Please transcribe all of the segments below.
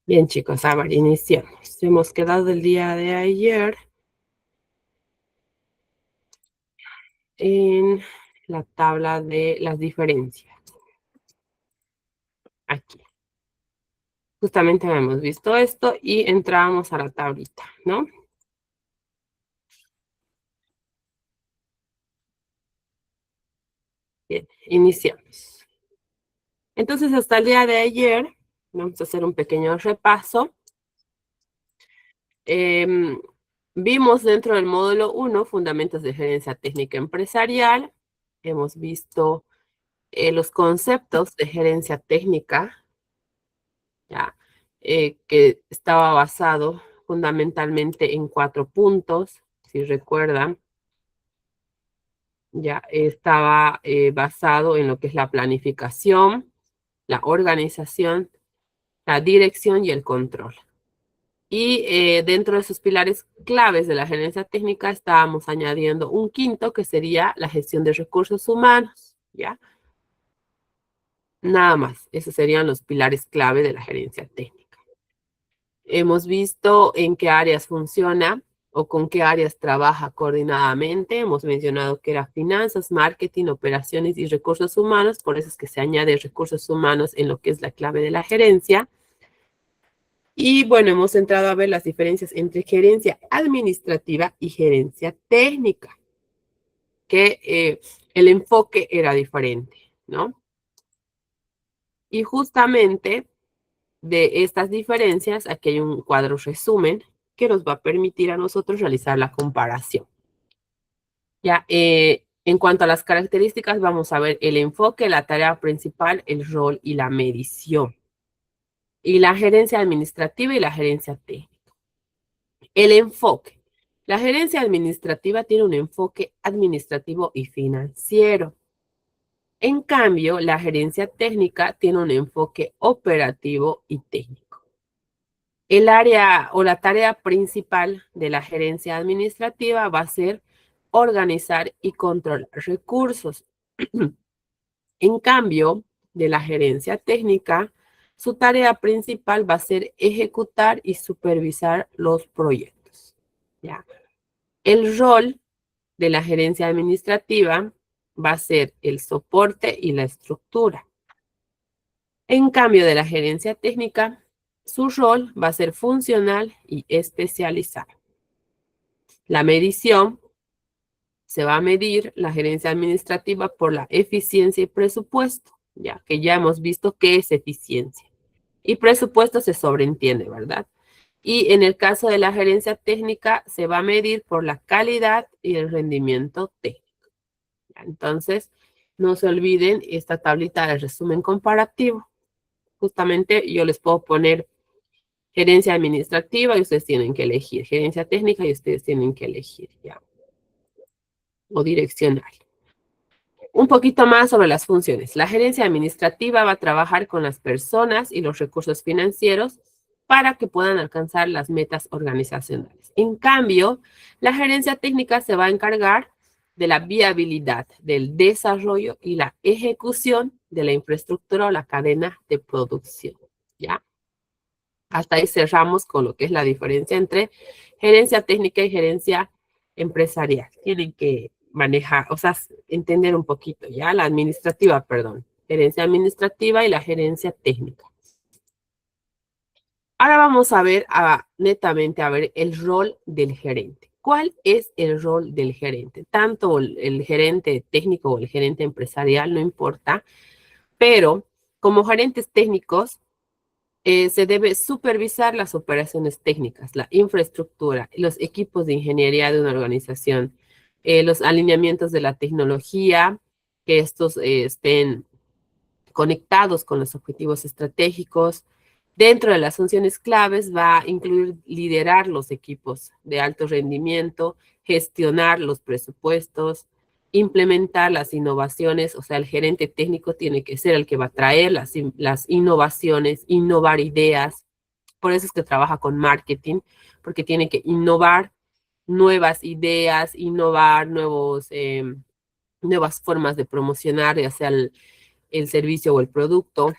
Bien, chicos, a ver, iniciamos. Hemos quedado el día de ayer en la tabla de las diferencias. Aquí. Justamente hemos visto esto y entramos a la tablita, ¿no? Bien, iniciamos. Entonces, hasta el día de ayer, vamos a hacer un pequeño repaso. Vimos dentro del módulo 1, Fundamentos de Gerencia Técnica Empresarial. Hemos visto los conceptos de gerencia técnica, ya, que estaba basado fundamentalmente en 4 puntos, si recuerdan. Ya estaba basado en lo que es la planificación, la organización, la dirección y el control. Y dentro de esos pilares claves de la gerencia técnica estábamos añadiendo un quinto que sería la gestión de recursos humanos, ¿ya? Nada más, esos serían los pilares clave de la gerencia técnica. Hemos visto en qué áreas funciona o con qué áreas trabaja coordinadamente. Hemos mencionado que era finanzas, marketing, operaciones y recursos humanos. Por eso es que se añade recursos humanos en lo que es la clave de la gerencia. Y bueno, hemos entrado a ver las diferencias entre gerencia administrativa y gerencia técnica, que el enfoque era diferente, ¿no? Y justamente de estas diferencias, aquí hay un cuadro resumen que nos va a permitir a nosotros realizar la comparación. Ya, en cuanto a las características, vamos a ver el enfoque, la tarea principal, el rol y la medición. Y la gerencia administrativa y la gerencia técnica. El enfoque. La gerencia administrativa tiene un enfoque administrativo y financiero. En cambio, la gerencia técnica tiene un enfoque operativo y técnico. El área o la tarea principal de la gerencia administrativa va a ser organizar y controlar recursos. En cambio, de la gerencia técnica, su tarea principal va a ser ejecutar y supervisar los proyectos. ¿Ya? El rol de la gerencia administrativa va a ser el soporte y la estructura. En cambio de la gerencia técnica, su rol va a ser funcional y especializado. La medición se va a medir la gerencia administrativa por la eficiencia y presupuesto, ya que ya hemos visto qué es eficiencia. Y presupuesto se sobreentiende, ¿verdad? Y en el caso de la gerencia técnica, se va a medir por la calidad y el rendimiento técnico. Entonces, no se olviden esta tablita de resumen comparativo. Justamente yo les puedo poner gerencia administrativa y ustedes tienen que elegir. Gerencia técnica y ustedes tienen que elegir, ¿ya? O direccional. Un poquito más sobre las funciones. La gerencia administrativa va a trabajar con las personas y los recursos financieros para que puedan alcanzar las metas organizacionales. En cambio, la gerencia técnica se va a encargar de la viabilidad, del desarrollo y la ejecución de la infraestructura o la cadena de producción, ¿ya? Hasta ahí cerramos con lo que es la diferencia entre gerencia técnica y gerencia empresarial. Tienen que manejar, o sea, entender un poquito, ¿ya? La administrativa, perdón. Gerencia administrativa y la gerencia técnica. Ahora vamos a ver, netamente, a ver el rol del gerente. ¿Cuál es el rol del gerente? Tanto el gerente técnico o el gerente empresarial, no importa, pero como gerentes técnicos, se debe supervisar las operaciones técnicas, la infraestructura, los equipos de ingeniería de una organización, los alineamientos de la tecnología, que estos estén conectados con los objetivos estratégicos. Dentro de las funciones claves va a incluir liderar los equipos de alto rendimiento, gestionar los presupuestos, implementar las innovaciones, o sea, el gerente técnico tiene que ser el que va a traer las innovaciones, innovar ideas. Por eso es que trabaja con marketing, porque tiene que innovar nuevas ideas, innovar nuevas formas de promocionar, ya sea el servicio o el producto,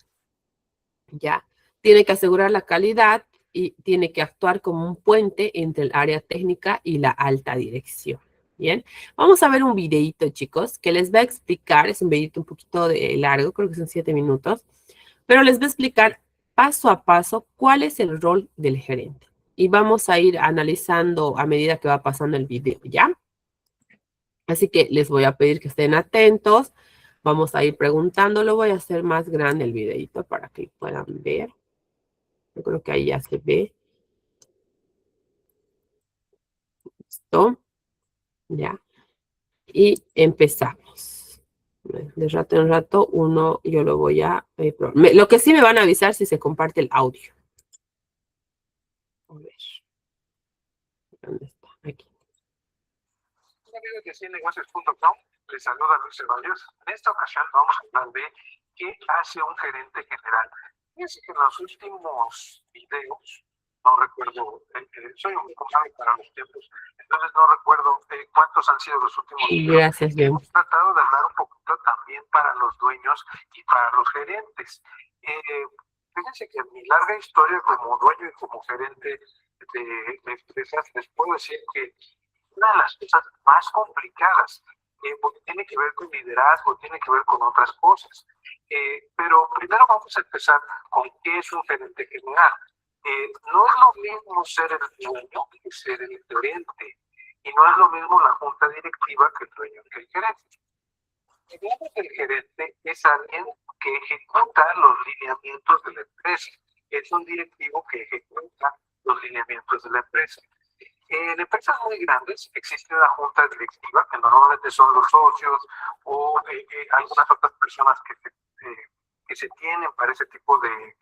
¿ya? Tiene que asegurar la calidad y tiene que actuar como un puente entre el área técnica y la alta dirección. Bien, vamos a ver un videito, chicos, que les va a explicar, es un videito un poquito largo, creo que son 7 minutos, pero les va a explicar paso a paso cuál es el rol del gerente. Y vamos a ir analizando a medida que va pasando el video, ¿ya? Así que les voy a pedir que estén atentos. Vamos a ir preguntándolo. Voy a hacer más grande el videito para que puedan ver. Yo creo que ahí ya se ve. Listo. Ya. Y empezamos. De rato en rato, yo lo voy a... lo que sí me van a avisar si se comparte el audio. A ver. ¿Dónde está? Aquí. Amigos de ciennegocios.com, les saluda Luis Ceballos. En esta ocasión vamos a hablar de qué hace un gerente general. Fíjense que en los últimos videos, no recuerdo, soy un poco malo para los tiempos, entonces no recuerdo cuántos han sido los últimos videos. Gracias, bien. Hemos tratado de hablar un poquito también para los dueños y para los gerentes. Fíjense que en mi larga historia como dueño y como gerente de empresas, les puedo decir que una de las cosas más complicadas, porque tiene que ver con liderazgo, tiene que ver con otras cosas. Pero primero vamos a empezar con qué es un gerente general. No es lo mismo ser el dueño que ser el gerente. Y no es lo mismo la junta directiva que el dueño que el gerente. Digamos que el gerente es alguien que ejecuta los lineamientos de la empresa. Es un directivo que ejecuta los lineamientos de la empresa. En empresas muy grandes existe una junta directiva que normalmente son los socios o algunas otras personas que se tienen para ese tipo de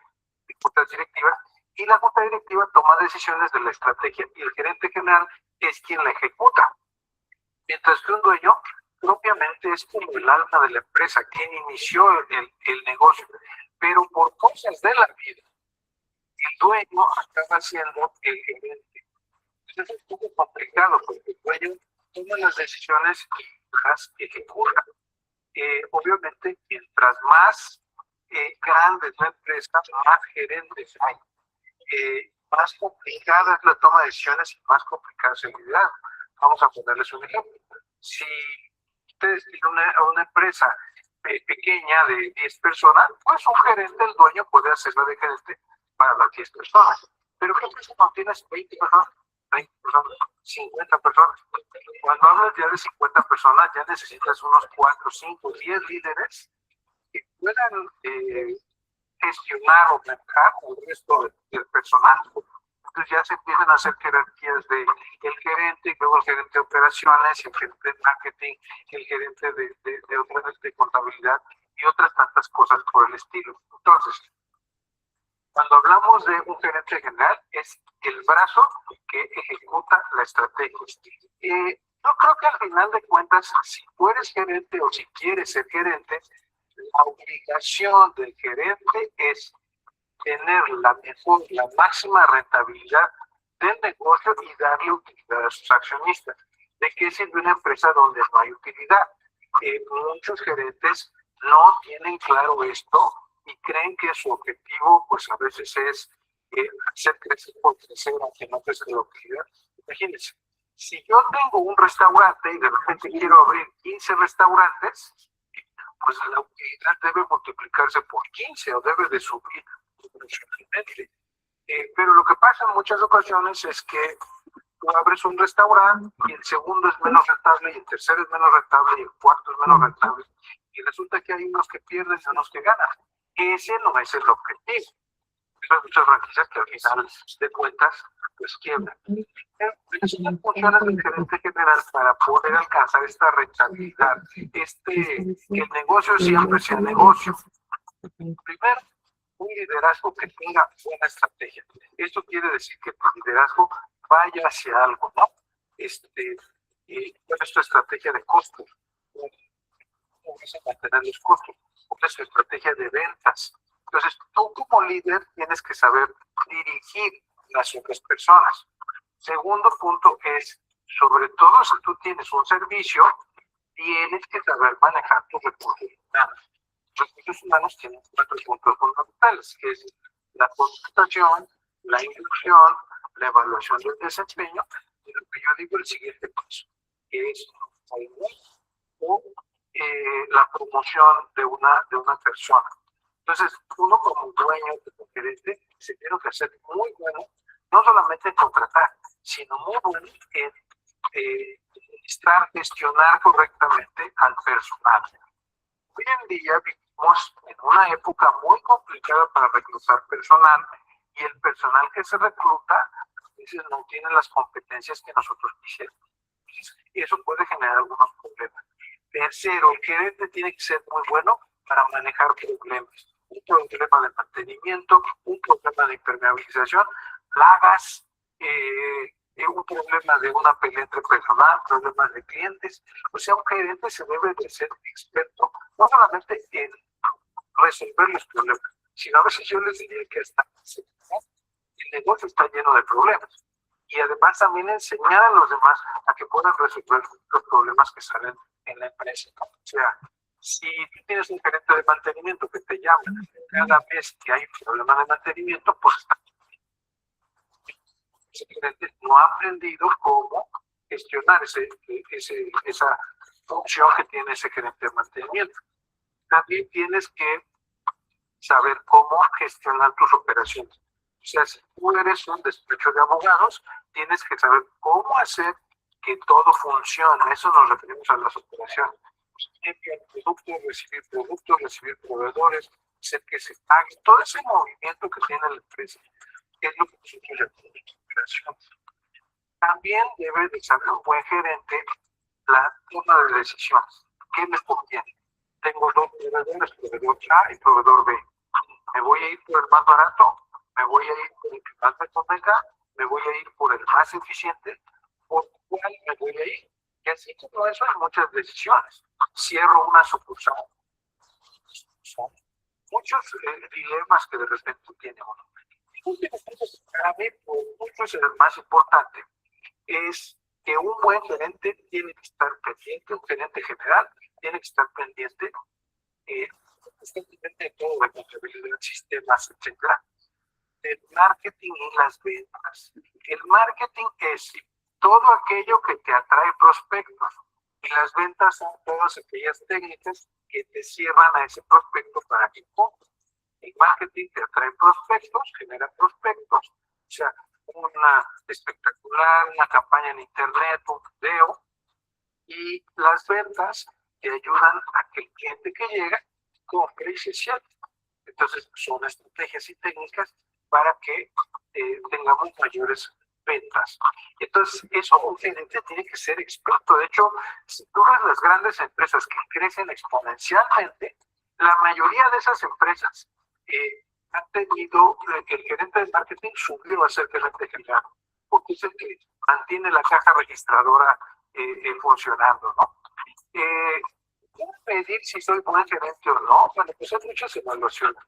juntas directivas, y la junta directiva toma decisiones de la estrategia y el gerente general es quien la ejecuta. Mientras que un dueño propiamente es como el alma de la empresa, quien inició el negocio, pero por cosas de la vida, el dueño acaba siendo el gerente. Entonces es un poco complicado porque el dueño toma las decisiones y las ejecuta. Obviamente, mientras más grande es la empresa, más gerentes hay. Más complicada es la toma de decisiones y más complicado es el liderazgo. Vamos a ponerles un ejemplo. Si ustedes tienen una empresa pequeña de 10 personas, pues un gerente, el dueño puede hacerla de gerente para las 10 personas. Pero ¿qué pasa cuando tienes 20 personas? 30 personas, 50 personas. Cuando hablas ya de 50 personas, ya necesitas unos 4, 5, 10 líderes que puedan gestionar o manejar el resto del personal. Entonces ya se empiezan a hacer jerarquías de el gerente, luego el gerente de operaciones, el gerente de marketing, el gerente de contabilidad y otras tantas cosas por el estilo. Entonces, cuando hablamos de un gerente general, es el brazo que ejecuta la estrategia. Yo creo que al final de cuentas, si tú eres gerente o si quieres ser gerente, la obligación del gerente es tener la máxima rentabilidad del negocio y darle utilidad a sus accionistas. ¿De qué sirve una empresa donde no hay utilidad? Muchos gerentes no tienen claro esto y creen que su objetivo, pues a veces es hacer crecer por crecer, aunque no crezca la utilidad. Imagínense, si yo tengo un restaurante y de repente quiero abrir 15 restaurantes, pues la utilidad debe multiplicarse por 15 o debe de subir proporcionalmente. Pero lo que pasa en muchas ocasiones es que tú abres un restaurante y el segundo es menos rentable, y el tercero es menos rentable, y el cuarto es menos rentable, y resulta que hay unos que pierden y unos que ganan. Ese no es el objetivo. Hay muchas franquicias que al final de cuentas pues quiebran. Esas son las funciones del gerente general para poder alcanzar esta rentabilidad, que el negocio siempre sea negocio. Primero, un liderazgo que tenga buena estrategia. Esto quiere decir que tu liderazgo vaya hacia algo, ¿no? ¿Cuál es tu estrategia de costos? ¿Cómo vas a mantener los costos? ¿Cuál es tu estrategia de ventas? Entonces, tú como líder tienes que saber dirigir a las otras personas. Segundo punto es, sobre todo si tú tienes un servicio, tienes que saber manejar tus recursos humanos. Los recursos humanos tienen 4 puntos fundamentales, que es la contratación, la inducción, la evaluación del desempeño, y lo que yo digo el siguiente paso, que es o la promoción de una persona. Entonces, uno como dueño, como gerente, se tiene que hacer muy bueno, no solamente en contratar, sino muy bueno en administrar, gestionar correctamente al personal. Hoy en día vivimos en una época muy complicada para reclutar personal y el personal que se recluta a veces no tiene las competencias que nosotros quisiéramos. Y eso puede generar algunos problemas. Tercero, el gerente tiene que ser muy bueno para manejar problemas. Un problema de mantenimiento, un problema de impermeabilización, plagas, un problema de una pelea entre personal, problemas de clientes. O sea, un gerente se debe de ser experto, no solamente en resolver los problemas, sino a veces yo les diría que hasta el negocio está lleno de problemas. Y además también enseñar a los demás a que puedan resolver los problemas que salen en la empresa. O sea, si tú tienes un gerente de mantenimiento que te llama cada vez que hay un problema de mantenimiento, pues ese gerente no ha aprendido cómo gestionar esa función que tiene ese gerente de mantenimiento. También tienes que saber cómo gestionar tus operaciones. O sea, si tú eres un despacho de abogados, tienes que saber cómo hacer que todo funcione. Eso nos referimos a las operaciones. Enviar productos, recibir proveedores, hacer que se pague. Todo ese movimiento que tiene la empresa es lo que nosotros llamamos operaciones. También debe de saber un buen gerente la toma de decisiones. ¿Qué me conviene? Tengo dos proveedores, proveedor A y proveedor B. Me voy a ir por el más barato, me voy a ir por el que más me convenga, me voy a ir por el más eficiente, por cuál me voy a ir. Y así todo eso hay muchas decisiones. Cierro una sucursal. Son muchos dilemas que de repente tiene uno. Y último punto, para mí, por mucho es el más importante, es que un buen gerente tiene que estar pendiente, un gerente general tiene que estar pendiente constantemente de todo, de contabilidad, sistemas, etcétera, del marketing y las ventas. El marketing es todo aquello que te atrae prospectos y las ventas son todas aquellas técnicas que te cierran a ese prospecto para que compre. El marketing te atrae prospectos, genera prospectos, o sea, una espectacular, una campaña en internet, un video, y las ventas te ayudan a que el cliente que llega compre y se siente. Entonces, son estrategias y técnicas para que tengamos mayores ventas. Entonces, eso un gerente tiene que ser experto. De hecho, si tú ves las grandes empresas que crecen exponencialmente, la mayoría de esas empresas han tenido, el gerente de marketing subió a ser gerente general, porque es el que mantiene la caja registradora funcionando, ¿no? ¿Cómo medir si soy buen gerente o no? Bueno, pues hay muchas evaluaciones.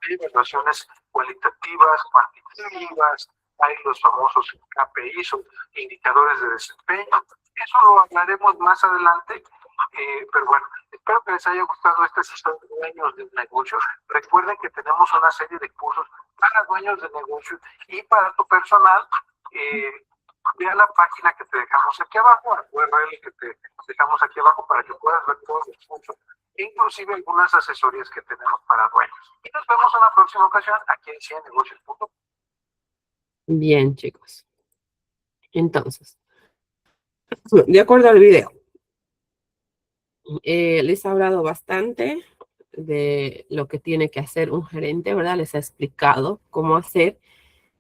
Hay evaluaciones cualitativas, cuantitativas, hay los famosos KPIs o indicadores de desempeño. Eso lo hablaremos más adelante, pero bueno, espero que les haya gustado estas historias de dueños de negocios. Recuerden que tenemos una serie de cursos para dueños de negocios y para tu personal. Ve a la página que te dejamos aquí abajo, al URL que te dejamos aquí abajo para que puedas ver todos los cursos, inclusive algunas asesorías que tenemos para dueños. Y nos vemos en la próxima ocasión aquí en ciennegocios.com. Bien, chicos. Entonces, de acuerdo al video, les he hablado bastante de lo que tiene que hacer un gerente, ¿verdad? Les he explicado cómo hacer.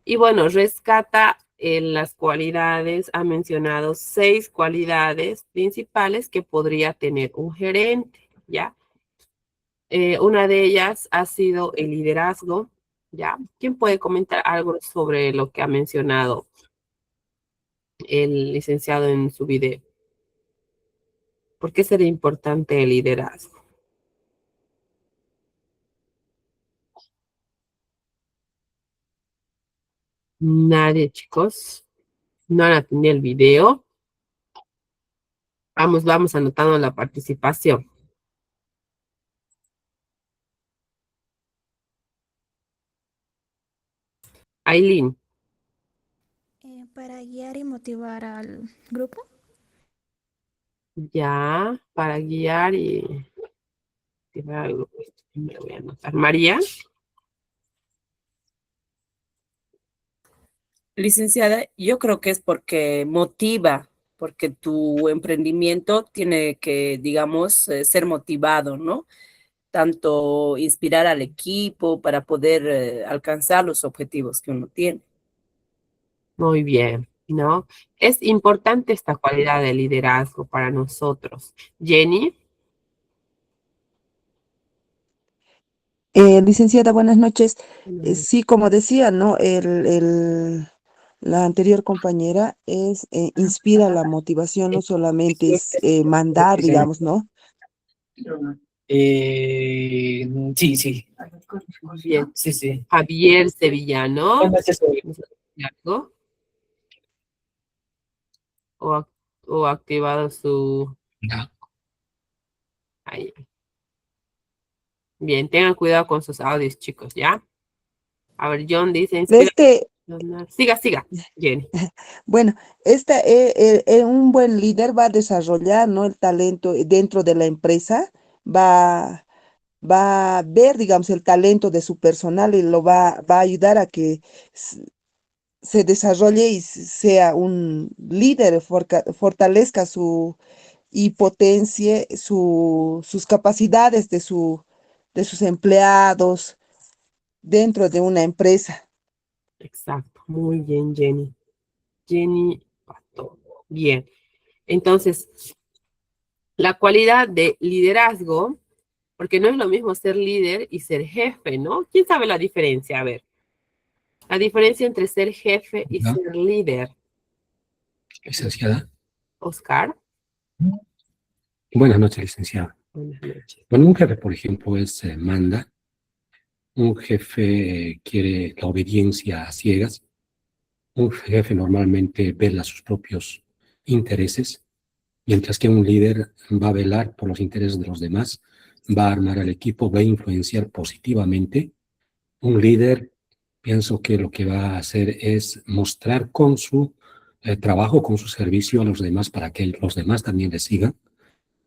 Y bueno, rescata las cualidades, ha mencionado 6 cualidades principales que podría tener un gerente, ¿ya? Una de ellas ha sido el liderazgo, ¿ya? ¿Quién puede comentar algo sobre lo que ha mencionado el licenciado en su video? ¿Por qué sería importante el liderazgo? Nadie, chicos. No han atendido el video. Vamos anotando la participación. Aileen. Para guiar y motivar al grupo. Ya, para guiar y motivar al grupo. Me lo voy a anotar. María. Licenciada, yo creo que es porque motiva, porque tu emprendimiento tiene que, digamos, ser motivado, ¿no? Tanto inspirar al equipo para poder alcanzar los objetivos que uno tiene. Muy bien, ¿no? Es importante esta cualidad de liderazgo para nosotros. Jenny. Licenciada, buenas noches. Ujú. Sí, como decía, ¿no? La anterior compañera inspira la motivación, no solamente es mandar, digamos, ¿no? Sí, sí. Bien. Sí, sí. Javier Sevillano. Buenas noches, ¿Algo? O activado su... no. Ahí. Bien, tengan cuidado con sus audios, chicos, ¿ya? A ver, John dice, De inspira. este, Siga, Jenny. bueno, un buen líder va a desarrollar, ¿no? El talento dentro de la empresa, va, va a ver, digamos, el talento de su personal y va a ayudar a que se desarrolle y sea un líder, fortalezca y potencie sus capacidades de sus empleados dentro de una empresa. Exacto, muy bien, Jenny. Jenny Pato. Bien, entonces, la cualidad de liderazgo, porque no es lo mismo ser líder y ser jefe, ¿no? ¿Quién sabe la diferencia? A ver, la diferencia entre ser jefe y ¿No? ser líder. Licenciada. Oscar, Buenas noches, licenciada. buenas noches. Bueno, un jefe, por ejemplo, manda. Un jefe quiere la obediencia a ciegas. Un jefe normalmente vela sus propios intereses, mientras que un líder va a velar por los intereses de los demás, va a armar al equipo, va a influenciar positivamente. Un líder, pienso que lo que va a hacer es mostrar con su trabajo, con su servicio a los demás para que los demás también le sigan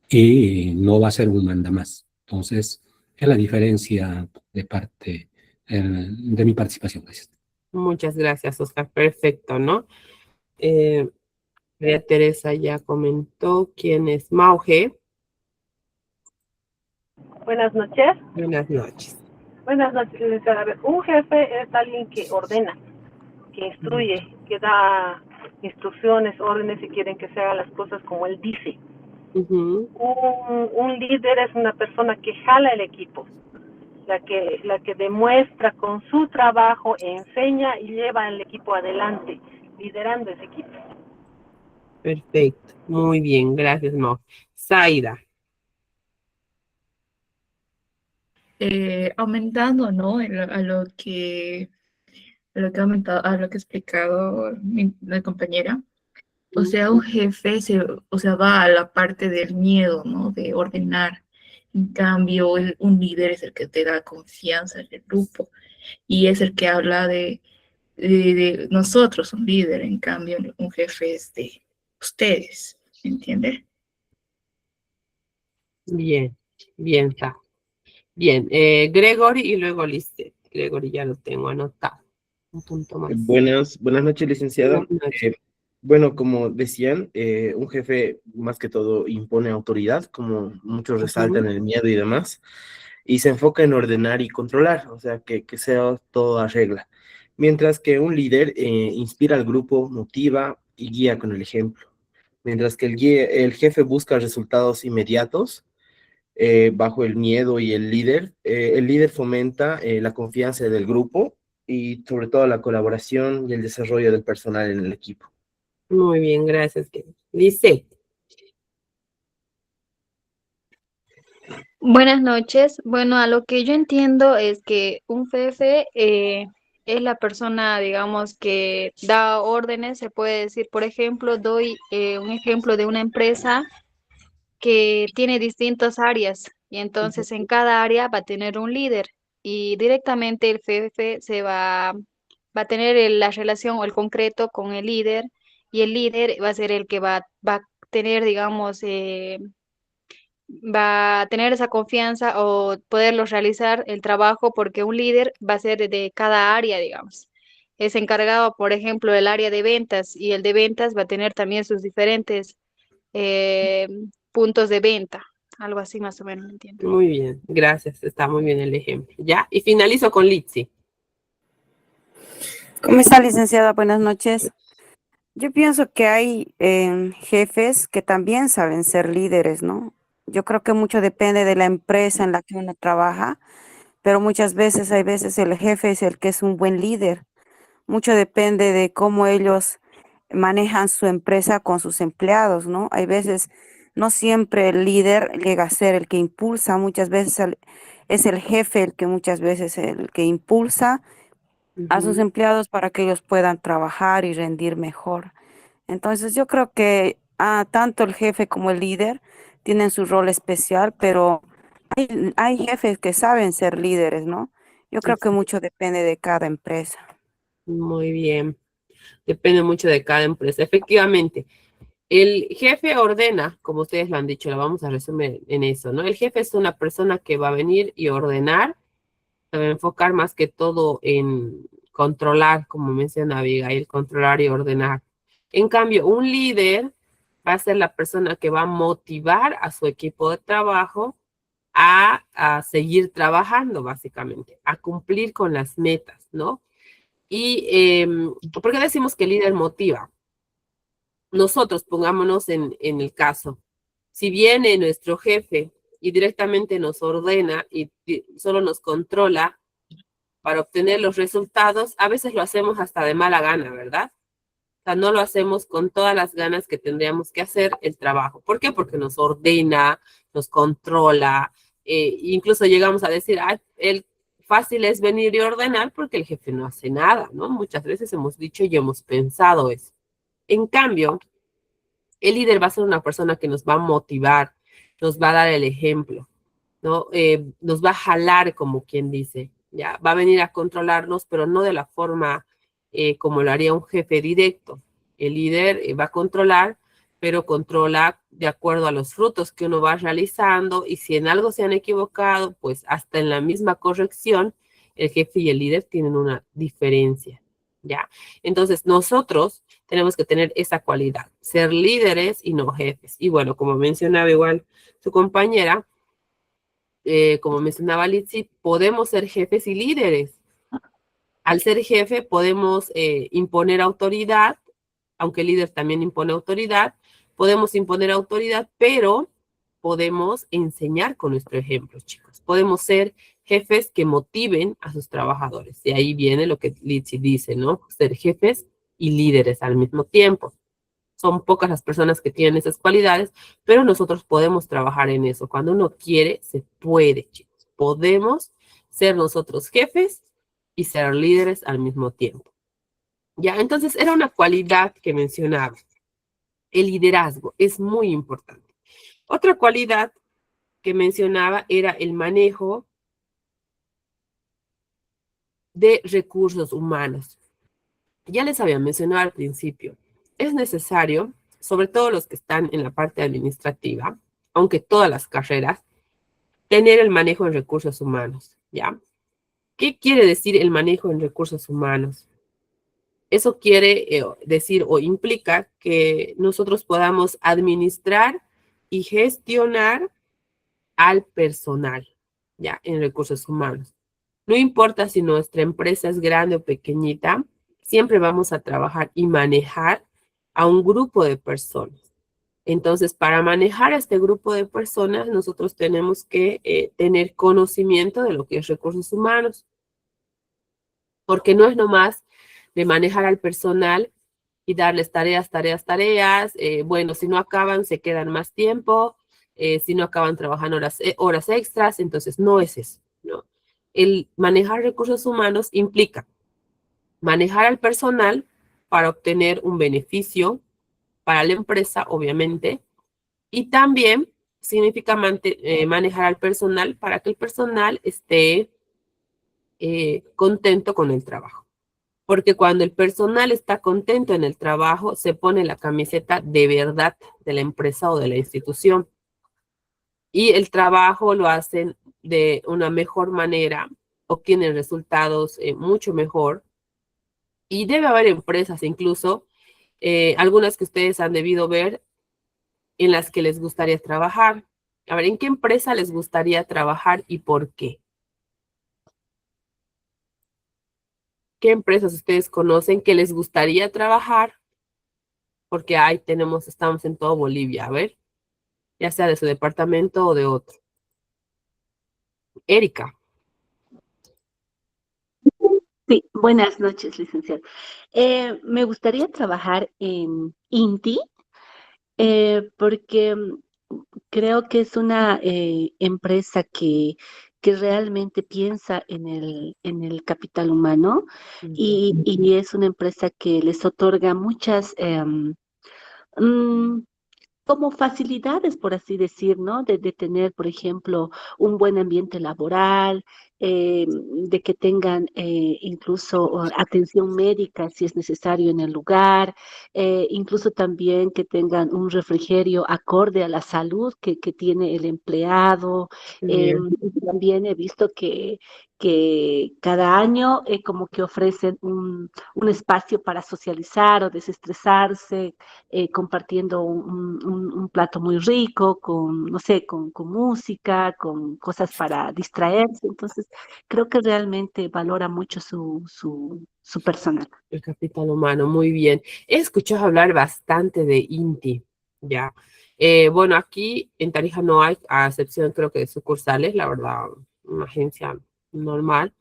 y no va a ser un mandamás. Entonces, es la diferencia de parte de mi participación. Gracias. Muchas gracias, Oscar. Perfecto, ¿no? María Teresa ya comentó quién es Mauge. Buenas noches. Buenas noches. Buenas noches, licenciada. A ver, un jefe es alguien que ordena, que instruye, que da instrucciones, órdenes y quieren que se hagan las cosas como él dice. Ujú. Un líder es una persona que jala el equipo, la que demuestra con su trabajo, enseña y lleva el equipo adelante, liderando ese equipo. Perfecto. Muy bien, gracias, Mauge. Zaida. Aumentando, ¿no? A lo que ha aumentado, a lo que ha explicado la compañera. O sea, un jefe va a la parte del miedo, ¿no? De ordenar. En cambio, un líder es el que te da confianza en el grupo y es el que habla de nosotros, un líder. En cambio, un jefe es de ustedes, ¿me entiende? Bien, bien, está. Bien, Gregory y luego Lisette. Gregory ya lo tengo anotado. Un punto más. Buenas noches, licenciada. Buenas noches. Bueno, como decían, un jefe más que todo impone autoridad, como muchos resaltan el miedo y demás, y se enfoca en ordenar y controlar, o sea, que sea todo a regla. Mientras que un líder inspira al grupo, motiva y guía con el ejemplo. Mientras que el jefe busca resultados inmediatos, bajo el miedo y el líder fomenta la confianza del grupo y sobre todo la colaboración y el desarrollo del personal en el equipo. Muy bien, gracias. Lisette. Buenas noches. Bueno, a lo que yo entiendo es que un jefe es la persona, digamos, que da órdenes, se puede decir. Por ejemplo, doy un ejemplo de una empresa que tiene distintas áreas y entonces en cada área va a tener un líder y directamente el jefe se va va a tener la relación o el concreto con el líder, y el líder va a ser el que va a tener, digamos, va a tener esa confianza o poderlos realizar el trabajo, porque un líder va a ser de cada área, digamos. Es encargado, por ejemplo, del área de ventas, y el de ventas va a tener también sus diferentes eh, puntos de venta, algo así más o menos, ¿me entiendes? Muy bien, gracias. Está muy bien el ejemplo. ¿Ya? Y finalizo con Litsi. ¿Cómo está, licenciada? Buenas noches. Yo pienso que hay jefes que también saben ser líderes, ¿no? Yo creo que mucho depende de la empresa en la que uno trabaja, pero muchas veces, hay veces el jefe es el que es un buen líder. Mucho depende de cómo ellos manejan su empresa con sus empleados, ¿no? Hay veces, no siempre el líder llega a ser el que impulsa, muchas veces es el jefe el que muchas veces el que impulsa a sus empleados para que ellos puedan trabajar y rendir mejor. Entonces yo creo que tanto el jefe como el líder tienen su rol especial, pero hay jefes que saben ser líderes, ¿no? Yo creo que mucho depende de cada empresa. Muy bien. Depende mucho de cada empresa. Efectivamente, el jefe ordena, como ustedes lo han dicho, lo vamos a resumir en eso, ¿no? El jefe es una persona que va a venir y ordenar, se va a enfocar más que todo en controlar, como menciona Abigail, controlar y ordenar. En cambio, un líder va a ser la persona que va a motivar a su equipo de trabajo a seguir trabajando, básicamente, a cumplir con las metas, ¿no? Y, ¿por qué decimos que el líder motiva? Nosotros, pongámonos en el caso, si viene nuestro jefe y directamente nos ordena y solo nos controla para obtener los resultados, a veces lo hacemos hasta de mala gana, ¿verdad? O sea, no lo hacemos con todas las ganas que tendríamos que hacer el trabajo. ¿Por qué? Porque nos ordena, nos controla, incluso llegamos a decir, ah, el fácil es venir y ordenar porque el jefe no hace nada, ¿no? Muchas veces hemos dicho y hemos pensado eso. En cambio, el líder va a ser una persona que nos va a motivar, nos va a dar el ejemplo, ¿no? Nos va a jalar, como quien dice, ¿ya? Va a venir a controlarnos, pero no de la forma como lo haría un jefe directo. El líder va a controlar, pero controla de acuerdo a los frutos que uno va realizando, y si en algo se han equivocado, pues hasta en la misma corrección, el jefe y el líder tienen una diferencia, ¿ya? Entonces, nosotros tenemos que tener esa cualidad, ser líderes y no jefes. Y bueno, como mencionaba igual su compañera, como mencionaba Litsi, podemos ser jefes y líderes. Al ser jefe podemos imponer autoridad, aunque el líder también impone autoridad, podemos imponer autoridad, pero podemos enseñar con nuestro ejemplo, chicos. Podemos ser jefes que motiven a sus trabajadores. Y ahí viene lo que Litsi dice, ¿no? Ser jefes y líderes al mismo tiempo. Son pocas las personas que tienen esas cualidades, pero nosotros podemos trabajar en eso. Cuando uno quiere, se puede, chicos. Podemos ser nosotros jefes y ser líderes al mismo tiempo. Ya, entonces era una cualidad que mencionaba. El liderazgo es muy importante. Otra cualidad que mencionaba era el manejo de recursos humanos. Ya les había mencionado al principio, es necesario, sobre todo los que están en la parte administrativa, aunque todas las carreras, tener el manejo de recursos humanos, ¿ya? ¿Qué quiere decir el manejo en recursos humanos? Eso quiere decir o implica que nosotros podamos administrar y gestionar al personal, ¿ya? En recursos humanos. No importa si nuestra empresa es grande o pequeñita, siempre vamos a trabajar y manejar a un grupo de personas. Entonces, para manejar a este grupo de personas, nosotros tenemos que tener conocimiento de lo que es recursos humanos, porque no es nomás de manejar al personal y darles tareas, bueno, si no acaban, se quedan más tiempo, si no acaban, trabajan horas extras, entonces no es eso, ¿no? El manejar recursos humanos implica manejar al personal para obtener un beneficio para la empresa, obviamente, y también significa manejar al personal para que el personal esté contento con el trabajo. porque cuando el personal está contento en el trabajo, se pone la camiseta de verdad de la empresa o de la institución. Y el trabajo lo hacen de una mejor manera, obtienen resultados mucho mejor. Y debe haber empresas incluso, algunas que ustedes han debido ver, en las que les gustaría trabajar. A ver, ¿en qué empresa les gustaría trabajar y por qué? ¿Qué empresas ustedes conocen que les gustaría trabajar? Porque ahí estamos en todo Bolivia, a ver, ya sea de su departamento o de otro. Erika. Sí, buenas noches, licenciado. Me gustaría trabajar en INTI porque creo que es una empresa que realmente piensa en el capital humano y es una empresa que les otorga muchas mm, como facilidades, por así decir, ¿no? De tener, por ejemplo, un buen ambiente laboral, de que tengan incluso atención médica si es necesario en el lugar, incluso también que tengan un refrigerio acorde a la salud que tiene el empleado. Bien. También he visto que cada año como que ofrecen un espacio para socializar o desestresarse, compartiendo un plato muy rico, con, no sé, con música, con cosas para distraerse. Entonces, creo que realmente valora mucho su personal. El capital humano, muy bien. He escuchado hablar bastante de INTI, ya. Bueno, aquí en Tarija no hay, a excepción creo que de sucursales, la verdad, una agencia normal,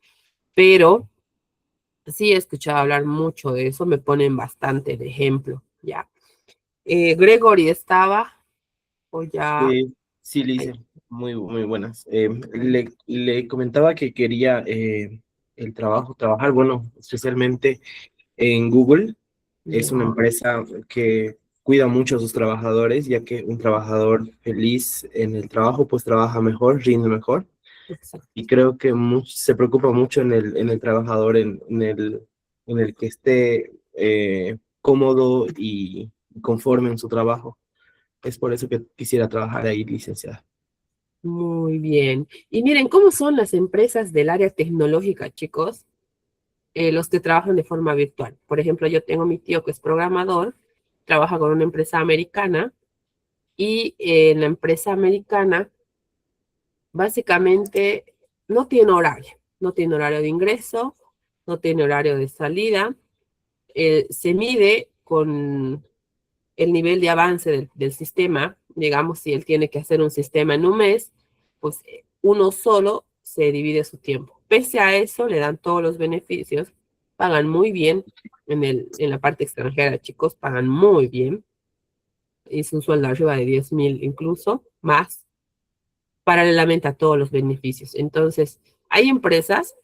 pero sí he escuchado hablar mucho de eso, me ponen bastante de ejemplo, ya. Gregory estaba, o ya. Sí, Ay, Lice, muy buenas. Le comentaba que quería el trabajar, bueno, especialmente en Google. Es una ya, empresa que cuida mucho a sus trabajadores, ya que un trabajador feliz en el trabajo, pues trabaja mejor, rinde mejor. exacto. Y creo que se preocupa mucho en el trabajador, en el que esté cómodo y conforme en su trabajo. Es por eso que quisiera trabajar ahí, licenciada. Muy bien. Y miren, ¿cómo son las empresas del área tecnológica, chicos? Los que trabajan de forma virtual. Por ejemplo, yo tengo mi tío que es programador, trabaja con una empresa americana y en la empresa americana básicamente no tiene horario de ingreso, no tiene horario de salida, se mide con el nivel de avance del sistema. Digamos, si él tiene que hacer un sistema en un mes, pues uno solo se divide su tiempo. Pese a eso, le dan todos los beneficios, pagan muy bien en la parte extranjera, chicos, pagan muy bien. Es un sueldo arriba de 10.000 incluso, más, paralelamente a todos los beneficios. Entonces, hay empresas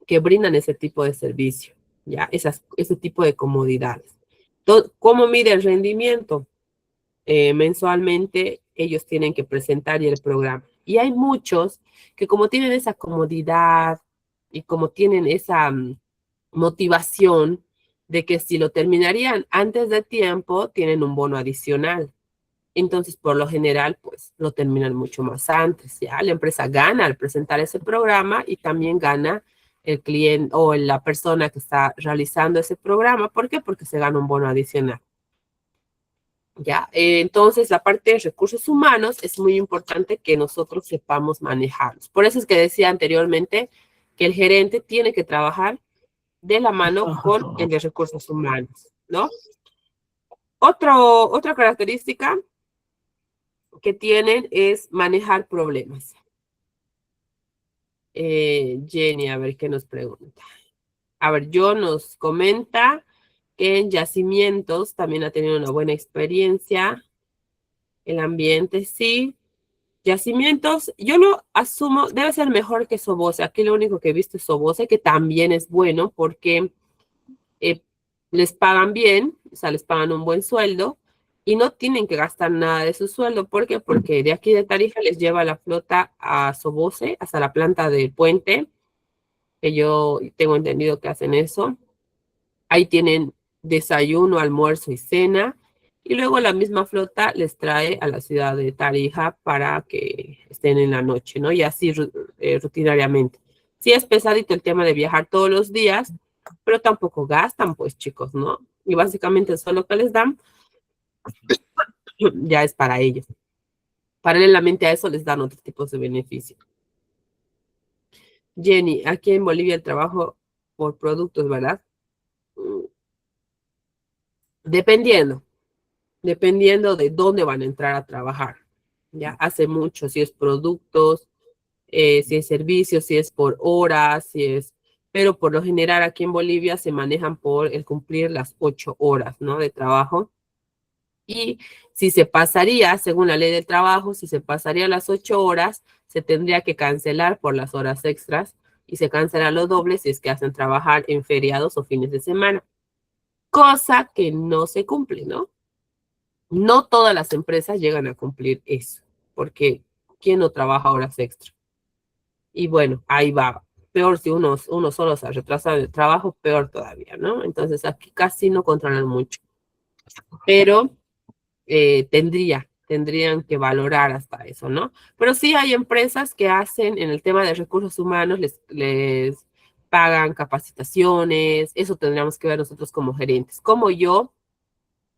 que brindan ese tipo de servicio, ¿ya? Ese tipo de comodidades. ¿Cómo mide el rendimiento? Mensualmente ellos tienen que presentar y el programa. Y hay muchos que como tienen esa comodidad y como tienen esa motivación de que si lo terminarían antes de tiempo, tienen un bono adicional. Entonces, por lo general, pues lo terminan mucho más antes, ¿ya? La empresa gana al presentar ese programa y también gana el cliente o la persona que está realizando ese programa. ¿Por qué? Porque se gana un bono adicional. ¿Ya? Entonces, la parte de recursos humanos es muy importante que nosotros sepamos manejarlos. Por eso es que decía anteriormente que el gerente tiene que trabajar de la mano con el de recursos humanos, ¿no? Otra característica que tienen es manejar problemas. Jenny, a ver qué nos pregunta. A ver, John nos comenta que en yacimientos también ha tenido una buena experiencia. El ambiente, sí. Yacimientos, yo lo asumo, debe ser mejor que Soboce. Aquí lo único que he visto es Soboce, que también es bueno porque eh, les pagan bien, o sea, les pagan un buen sueldo y no tienen que gastar nada de su sueldo. ¿Por qué? Porque de aquí de Tarija les lleva la flota a Soboce, hasta la planta del puente, que yo tengo entendido que hacen eso. Ahí tienen desayuno, almuerzo y cena. Y luego la misma flota les trae a la ciudad de Tarija para que estén en la noche, ¿no? Y así rutinariamente. Sí es pesadito el tema de viajar todos los días, pero tampoco gastan, pues, chicos, ¿no? Y básicamente eso lo que les dan ya es para ellos. Paralelamente a eso les dan otros tipos de beneficios. Jenny, aquí en Bolivia el trabajo por productos, ¿verdad? Dependiendo de dónde van a entrar a trabajar. Ya hace mucho, si es productos, si es servicios, si es por horas, pero por lo general aquí en Bolivia se manejan por el cumplir las 8 horas, ¿no? De trabajo. Y si se pasaría, según la ley del trabajo, si se pasaría las 8 horas, se tendría que cancelar por las horas extras y se cancela lo doble si es que hacen trabajar en feriados o fines de semana. Cosa que no se cumple, ¿no? No todas las empresas llegan a cumplir eso, porque ¿quién no trabaja horas extra? Y bueno, ahí va. Peor si uno solo se retrasa de trabajo, peor todavía, ¿no? Entonces aquí casi no controlan mucho. Pero tendrían que valorar hasta eso, ¿no? Pero sí hay empresas que hacen en el tema de recursos humanos, les pagan capacitaciones, eso tendríamos que ver nosotros como gerentes. Como yo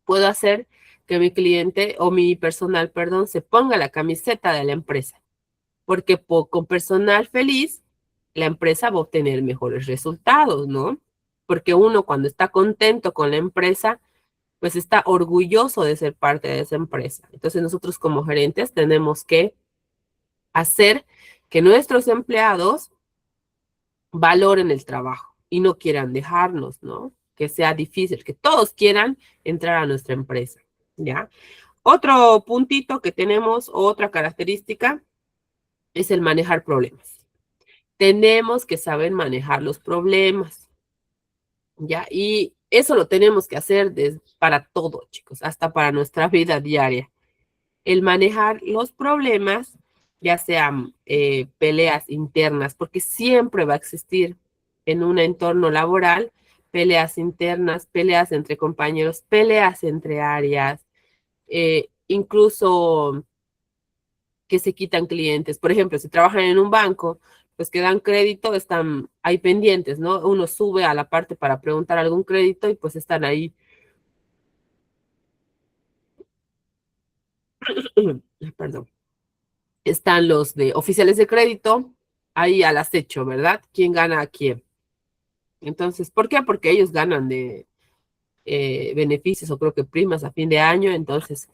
puedo hacer que mi cliente o mi personal, perdón, se ponga la camiseta de la empresa, porque con personal feliz, la empresa va a obtener mejores resultados, ¿no? Porque uno cuando está contento con la empresa, pues está orgulloso de ser parte de esa empresa. Entonces nosotros como gerentes tenemos que hacer que nuestros empleados valoren el trabajo y no quieran dejarnos, ¿no? Que sea difícil, que todos quieran entrar a nuestra empresa, ¿ya? Otro puntito que tenemos, otra característica, es el manejar problemas. Tenemos que saber manejar los problemas, ¿ya? Y eso lo tenemos que hacer para todo, chicos, hasta para nuestra vida diaria. El manejar los problemas, ya sean peleas internas, porque siempre va a existir en un entorno laboral peleas internas, peleas entre compañeros, peleas entre áreas, incluso que se quitan clientes. Por ejemplo, si trabajan en un banco, pues que dan crédito, están ahí pendientes, ¿no? Uno sube a la parte para preguntar algún crédito y pues están ahí. Perdón. Están los de oficiales de crédito ahí al acecho, ¿verdad? ¿Quién gana a quién? Entonces, ¿por qué? Porque ellos ganan de beneficios o creo que primas a fin de año, entonces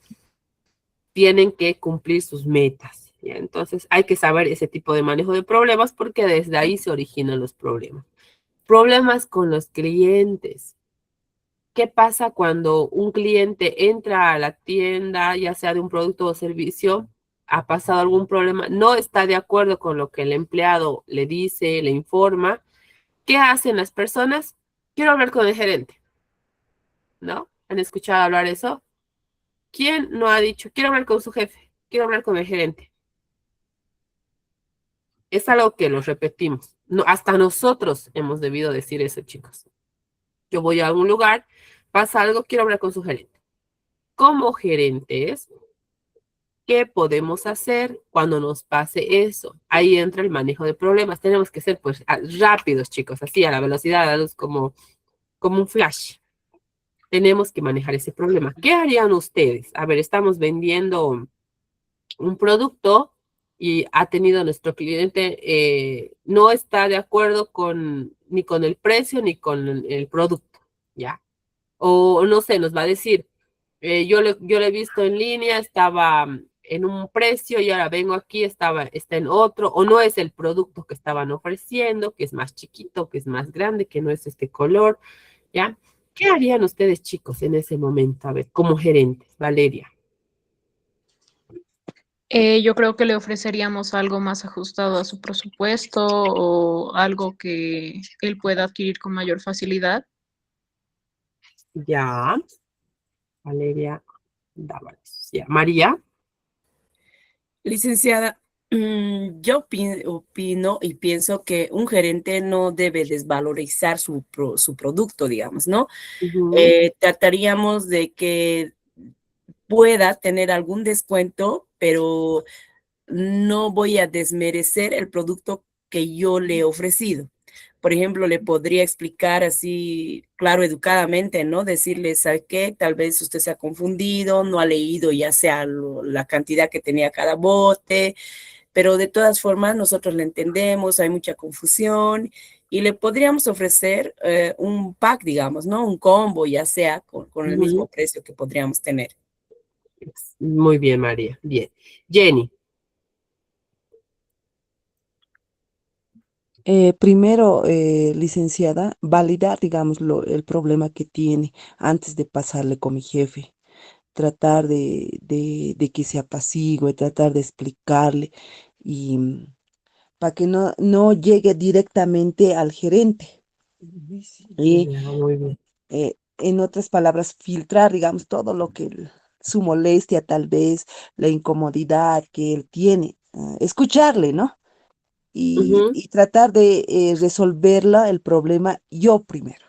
tienen que cumplir sus metas, ¿ya? Entonces hay que saber ese tipo de manejo de problemas porque desde ahí se originan los problemas. Problemas con los clientes. ¿Qué pasa cuando un cliente entra a la tienda, ya sea de un producto o servicio, ha pasado algún problema, no está de acuerdo con lo que el empleado le dice, le informa? ¿Qué hacen las personas? Quiero hablar con el gerente, ¿no? ¿Han escuchado hablar eso? ¿Quién no ha dicho, quiero hablar con su jefe, quiero hablar con el gerente? Es algo que lo repetimos. No, hasta nosotros hemos debido decir eso, chicos. Yo voy a algún lugar, pasa algo, quiero hablar con su gerente. Como gerentes, ¿qué podemos hacer cuando nos pase eso? Ahí entra el manejo de problemas. Tenemos que ser pues rápidos, chicos, así a la velocidad de la luz como un flash. Tenemos que manejar ese problema. ¿Qué harían ustedes? A ver, estamos vendiendo un producto y ha tenido nuestro cliente, no está de acuerdo ni con el precio ni con el producto, ¿ya? O no sé, nos va a decir, yo lo he visto en línea, estaba en un precio y ahora vengo aquí, está en otro, o no es el producto que estaban ofreciendo, que es más chiquito, que es más grande, que no es este color, ¿ya? ¿Qué harían ustedes, chicos, en ese momento? A ver, como gerentes, Valeria. Yo creo que le ofreceríamos algo más ajustado a su presupuesto o algo que él pueda adquirir con mayor facilidad. Ya, Valeria Dávalos. Ya, María. Licenciada, Yo opino y pienso que un gerente no debe desvalorizar su producto, digamos, ¿no? Trataríamos de que pueda tener algún descuento, pero no voy a desmerecer el producto que yo le he ofrecido. Por ejemplo, le podría explicar así, claro, educadamente, ¿no? Decirle, ¿sabe qué? Tal vez usted se ha confundido, no ha leído ya sea la cantidad que tenía cada bote, pero de todas formas nosotros le entendemos, hay mucha confusión y le podríamos ofrecer un pack, digamos, ¿no? Un combo, ya sea con el mismo precio que podríamos tener. Muy bien, María. Bien. Jenny. Primero, licenciada, validar, digamos, el problema que tiene antes de pasarle con mi jefe. Tratar de que se apacigüe, tratar de explicarle y para que no llegue directamente al gerente. Y Ya, muy bien. en otras palabras, filtrar, digamos, todo lo que su molestia, tal vez, la incomodidad que él tiene, escucharle, ¿no? Y tratar de resolverla, el problema, yo primero.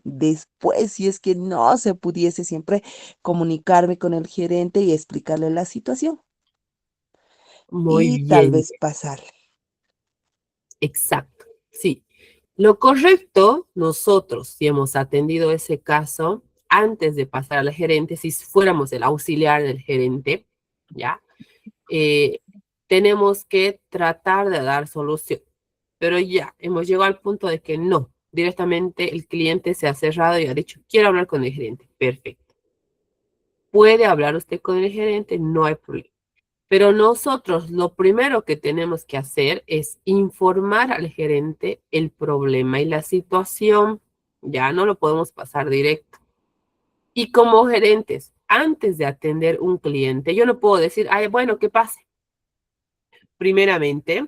Después, si es que no se pudiese, siempre comunicarme con el gerente y explicarle la situación Muy y tal bien. vez pasarle. Exacto. Sí. Lo correcto, nosotros, si hemos atendido ese caso, antes de pasar al gerente, si fuéramos el auxiliar del gerente, ¿ya? Tenemos que tratar de dar solución. Pero ya, hemos llegado al punto de que no. Directamente el cliente se ha cerrado y ha dicho, quiero hablar con el gerente. Perfecto. Puede hablar usted con el gerente, no hay problema. Pero nosotros lo primero que tenemos que hacer es informar al gerente el problema y la situación. Ya no lo podemos pasar directo. Y como gerentes, antes de atender un cliente, yo no puedo decir, ay, bueno, que pase. Primeramente,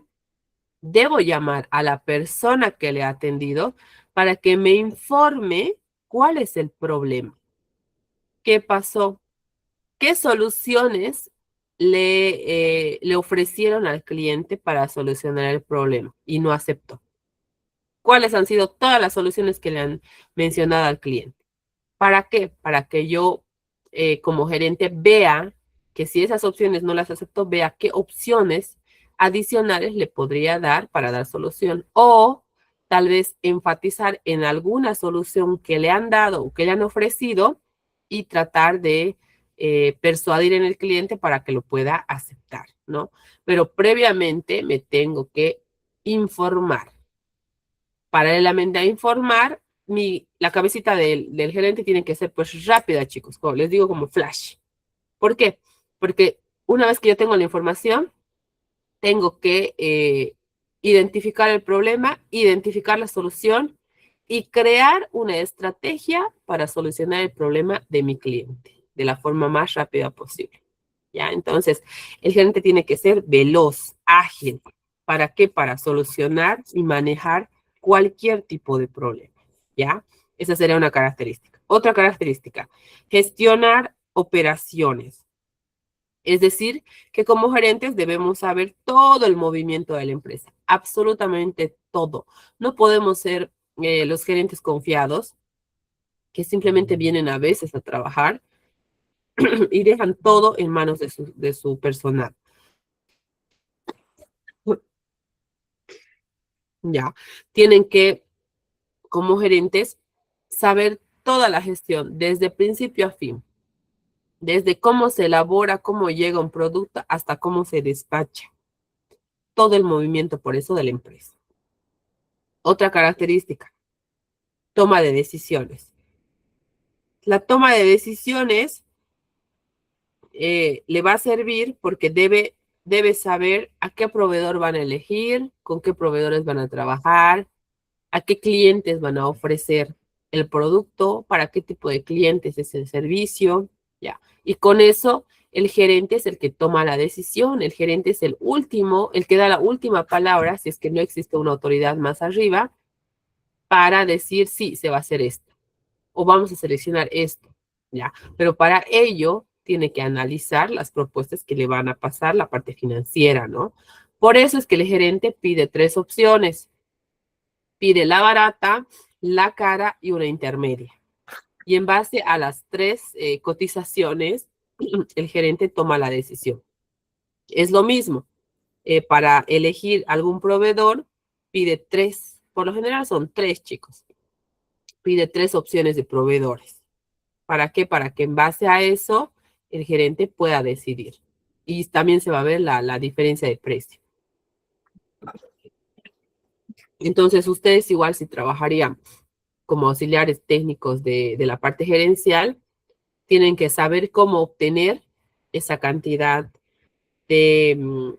debo llamar a la persona que le ha atendido para que me informe cuál es el problema, qué pasó, qué soluciones le ofrecieron al cliente para solucionar el problema y no aceptó. ¿Cuáles han sido todas las soluciones que le han mencionado al cliente? ¿Para qué? Para que yo, como gerente, vea que si esas opciones no las acepto, vea qué opciones adicionales le podría dar para dar solución. O tal vez enfatizar en alguna solución que le han dado o que le han ofrecido y tratar de persuadir en el cliente para que lo pueda aceptar, ¿no? Pero previamente me tengo que informar. Paralelamente a informar, la cabecita del gerente tiene que ser pues rápida, chicos, como les digo, como flash. ¿Por qué? Porque una vez que yo tengo la información, tengo que identificar el problema, identificar la solución y crear una estrategia para solucionar el problema de mi cliente de la forma más rápida posible. ¿Ya? Entonces, el gerente tiene que ser veloz, ágil. ¿Para qué? Para solucionar y manejar cualquier tipo de problema. ¿Ya? Esa sería una característica. Otra característica, gestionar operaciones. Es decir, que como gerentes debemos saber todo el movimiento de la empresa, absolutamente todo. No podemos ser los gerentes confiados que simplemente vienen a veces a trabajar y dejan todo en manos de su personal. Ya, tienen que, como gerentes, saber toda la gestión, desde principio a fin, desde cómo se elabora, cómo llega un producto, hasta cómo se despacha. Todo el movimiento, por eso, de la empresa. Otra característica, toma de decisiones. La toma de decisiones le va a servir porque debe saber a qué proveedor van a elegir, con qué proveedores van a trabajar, a qué clientes van a ofrecer el producto, para qué tipo de clientes es el servicio, ya. Y con eso, el gerente es el que toma la decisión, el gerente es el último, el que da la última palabra, si es que no existe una autoridad más arriba, para decir sí, se va a hacer esto, o vamos a seleccionar esto, ya. Pero para ello, tiene que analizar las propuestas que le van a pasar la parte financiera, ¿no? Por eso es que el gerente pide 3 opciones. Pide la barata, la cara y una intermedia. Y en base a las 3 cotizaciones, el gerente toma la decisión. Es lo mismo. Para elegir algún proveedor, pide 3. Por lo general son 3, chicos. Pide 3 opciones de proveedores. ¿Para qué? Para que en base a eso el gerente pueda decidir. Y también se va a ver la diferencia de precio. Entonces, ustedes igual si trabajarían como auxiliares técnicos de la parte gerencial, tienen que saber cómo obtener esa cantidad de,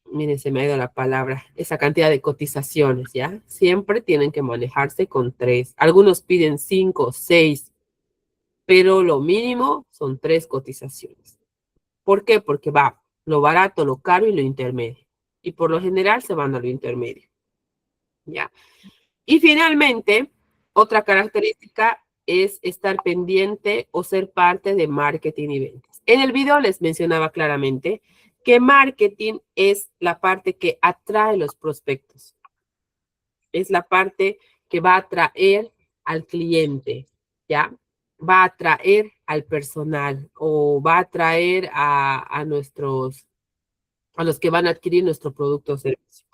miren, se me ha ido la palabra, esa cantidad de cotizaciones, ¿ya? Siempre tienen que manejarse con 3. Algunos piden 5, 6, pero lo mínimo son 3 cotizaciones. ¿Por qué? Porque va lo barato, lo caro y lo intermedio. Y por lo general se van a lo intermedio, ¿ya? Y finalmente, otra característica es estar pendiente o ser parte de marketing y ventas. En el video les mencionaba claramente que marketing es la parte que atrae los prospectos. Es la parte que va a atraer al cliente, ¿ya? Va a atraer al personal o va a atraer a los que van a adquirir nuestro producto o servicio.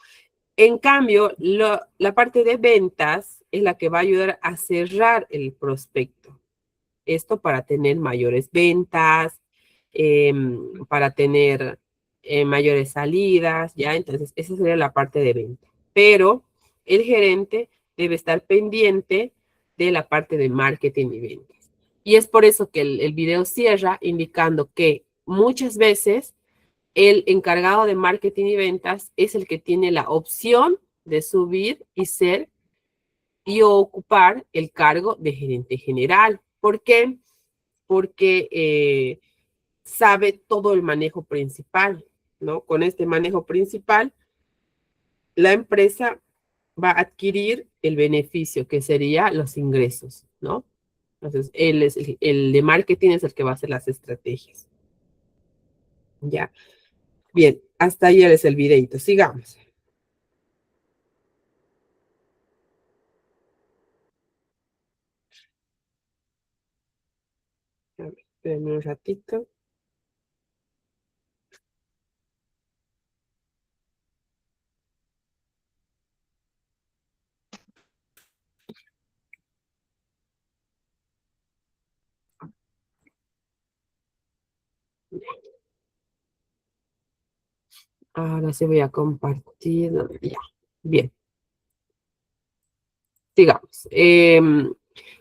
En cambio, la parte de ventas es la que va a ayudar a cerrar el prospecto. Esto para tener mayores ventas, para tener mayores salidas, ¿ya? Entonces, esa sería la parte de venta. Pero el gerente debe estar pendiente de la parte de marketing y ventas. Y es por eso que el video cierra indicando que muchas veces el encargado de marketing y ventas es el que tiene la opción de subir y ser y ocupar el cargo de gerente general. ¿Por qué? Porque sabe todo el manejo principal, ¿no? Con este manejo principal, la empresa va a adquirir el beneficio, que sería los ingresos, ¿no? Entonces, él es el de marketing es el que va a hacer las estrategias. ¿Ya? Bien, hasta ahí es el videito. Sigamos. A ver, espérenme un ratito. Ahora sí voy a compartir. Ya, bien. Sigamos.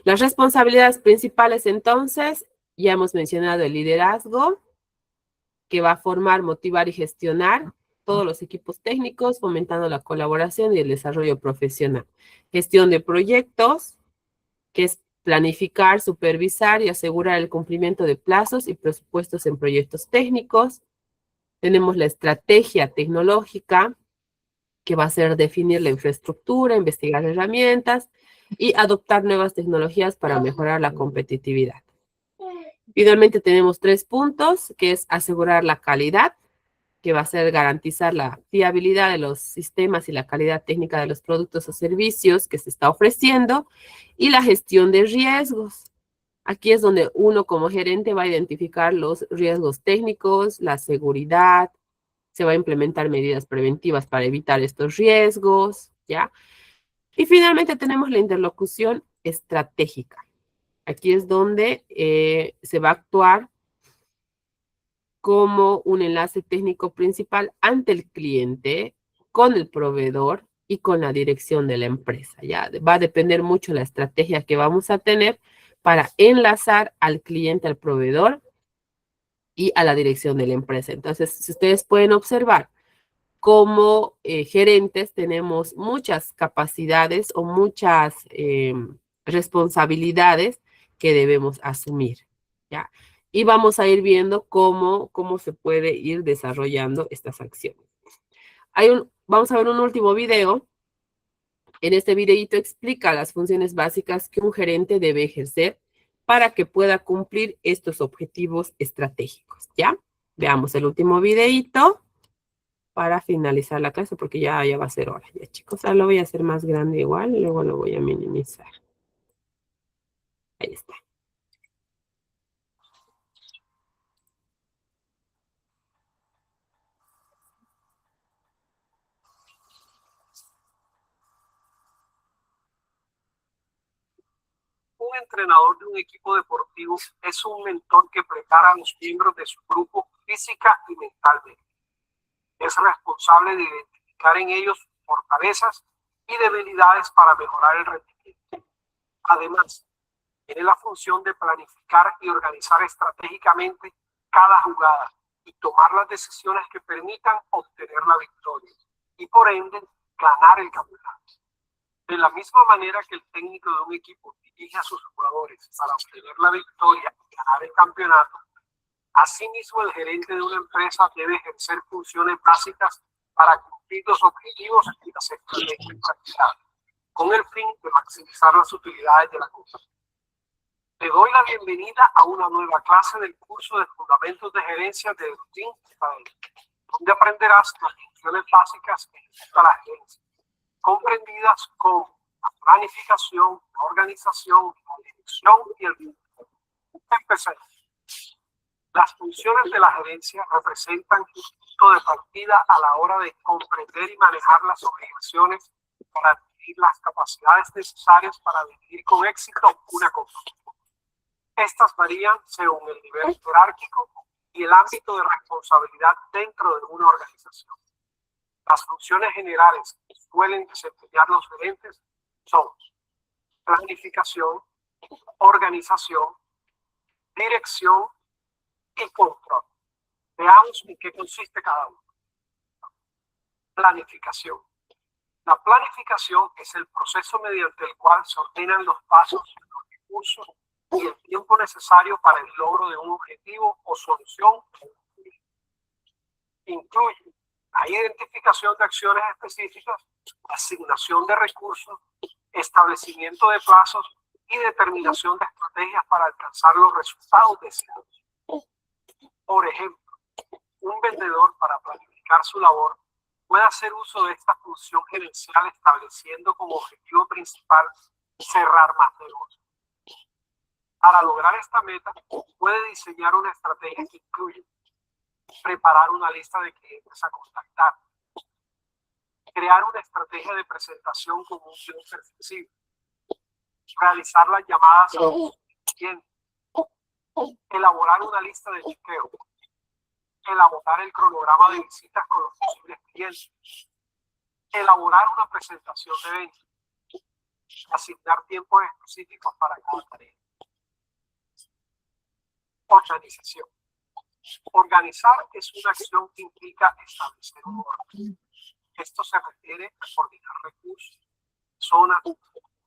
Las responsabilidades principales, entonces, ya hemos mencionado el liderazgo, que va a formar, motivar y gestionar todos los equipos técnicos, fomentando la colaboración y el desarrollo profesional. Gestión de proyectos, que es planificar, supervisar y asegurar el cumplimiento de plazos y presupuestos en proyectos técnicos. Tenemos la estrategia tecnológica, que va a ser definir la infraestructura, investigar herramientas y adoptar nuevas tecnologías para mejorar la competitividad. Finalmente tenemos 3 puntos, que es asegurar la calidad, que va a ser garantizar la fiabilidad de los sistemas y la calidad técnica de los productos o servicios que se está ofreciendo, y la gestión de riesgos. Aquí es donde uno como gerente va a identificar los riesgos técnicos, la seguridad, se va a implementar medidas preventivas para evitar estos riesgos, ¿ya? Y finalmente tenemos la interlocución estratégica. Aquí es donde se va a actuar como un enlace técnico principal ante el cliente, con el proveedor y con la dirección de la empresa, ¿ya? Va a depender mucho la estrategia que vamos a tener para enlazar al cliente, al proveedor y a la dirección de la empresa. Entonces, si ustedes pueden observar, como gerentes tenemos muchas capacidades o muchas responsabilidades que debemos asumir, ¿ya? Y vamos a ir viendo cómo se puede ir desarrollando estas acciones. Vamos a ver un último video. En este videito explica las funciones básicas que un gerente debe ejercer para que pueda cumplir estos objetivos estratégicos, ¿ya? Veamos el último videito. para finalizar la clase, porque ya va a ser hora, ya chicos. Ahora lo voy a hacer más grande igual, luego lo voy a minimizar. Ahí está. Un entrenador de un equipo deportivo es un mentor que prepara a los miembros de su grupo física y mentalmente. Es responsable de identificar en ellos fortalezas y debilidades para mejorar el rendimiento. Además, tiene la función de planificar y organizar estratégicamente cada jugada y tomar las decisiones que permitan obtener la victoria y por ende ganar el campeonato. De la misma manera que el técnico de un equipo dirige a sus jugadores para obtener la victoria y ganar el campeonato, asimismo el gerente de una empresa debe ejercer funciones básicas para cumplir los objetivos y las estrategias practicadas, con el fin de maximizar las utilidades de la compañía. Le doy la bienvenida a una nueva clase del curso de Fundamentos de Gerencia de Rutin Israel, donde aprenderás las funciones básicas que necesita la gerencia, comprendidas como la planificación, la organización, la dirección y el liderazgo. Empecemos. Las funciones de la gerencia representan un punto de partida a la hora de comprender y manejar las obligaciones para adquirir las capacidades necesarias para dirigir con éxito una compañía. Estas varían según el nivel jerárquico y el ámbito de responsabilidad dentro de una organización. Las funciones generales que suelen desempeñar los gerentes son planificación, organización, dirección y control. Veamos en qué consiste cada uno. Planificación. La planificación es el proceso mediante el cual se ordenan los pasos, los recursos y el tiempo necesario para el logro de un objetivo o solución. Incluye la identificación de acciones específicas, asignación de recursos, establecimiento de plazos y determinación de estrategias para alcanzar los resultados deseados. Por ejemplo, un vendedor, para planificar su labor, puede hacer uso de esta función gerencial estableciendo como objetivo principal cerrar más negocios. Para lograr esta meta, puede diseñar una estrategia que incluye preparar una lista de clientes a contactar, crear una estrategia de presentación con un guión flexible, realizar las llamadas a los clientes, elaborar una lista de chequeo, elaborar el cronograma de visitas con los posibles clientes, elaborar una presentación de ventas, asignar tiempos específicos para cada tarea. Organización. Organizar es una acción que implica establecer un orden. Esto se refiere a coordinar recursos, zonas,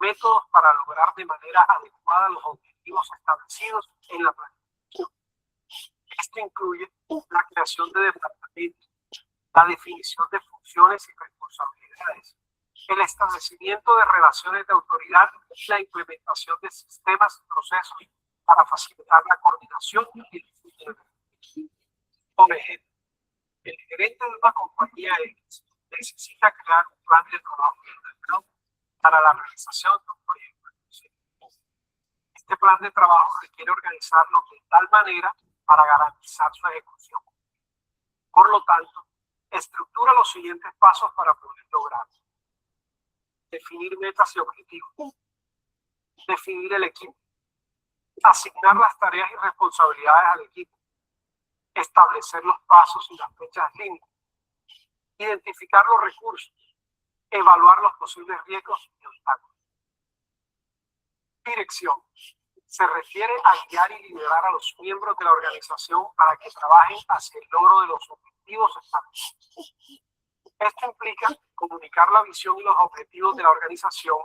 métodos para lograr de manera adecuada los objetivos establecidos en la planificación. Esto incluye la creación de departamentos, la definición de funciones y responsabilidades, el establecimiento de relaciones de autoridad y la implementación de sistemas y procesos para facilitar la coordinación y el funcionamiento. Por ejemplo, el gerente de una compañía X necesita crear un plan de trabajo integrado para la realización de un proyecto. Este plan de trabajo requiere organizarlo de tal manera para garantizar su ejecución. Por lo tanto, estructura los siguientes pasos para poder lograrlo. Definir metas y objetivos. Definir el equipo. Asignar las tareas y responsabilidades al equipo. Establecer los pasos y las fechas límites. Identificar los recursos. Evaluar los posibles riesgos y obstáculos. Dirección. Se refiere a guiar y liderar a los miembros de la organización para que trabajen hacia el logro de los objetivos establecidos. Esto implica comunicar la visión y los objetivos de la organización,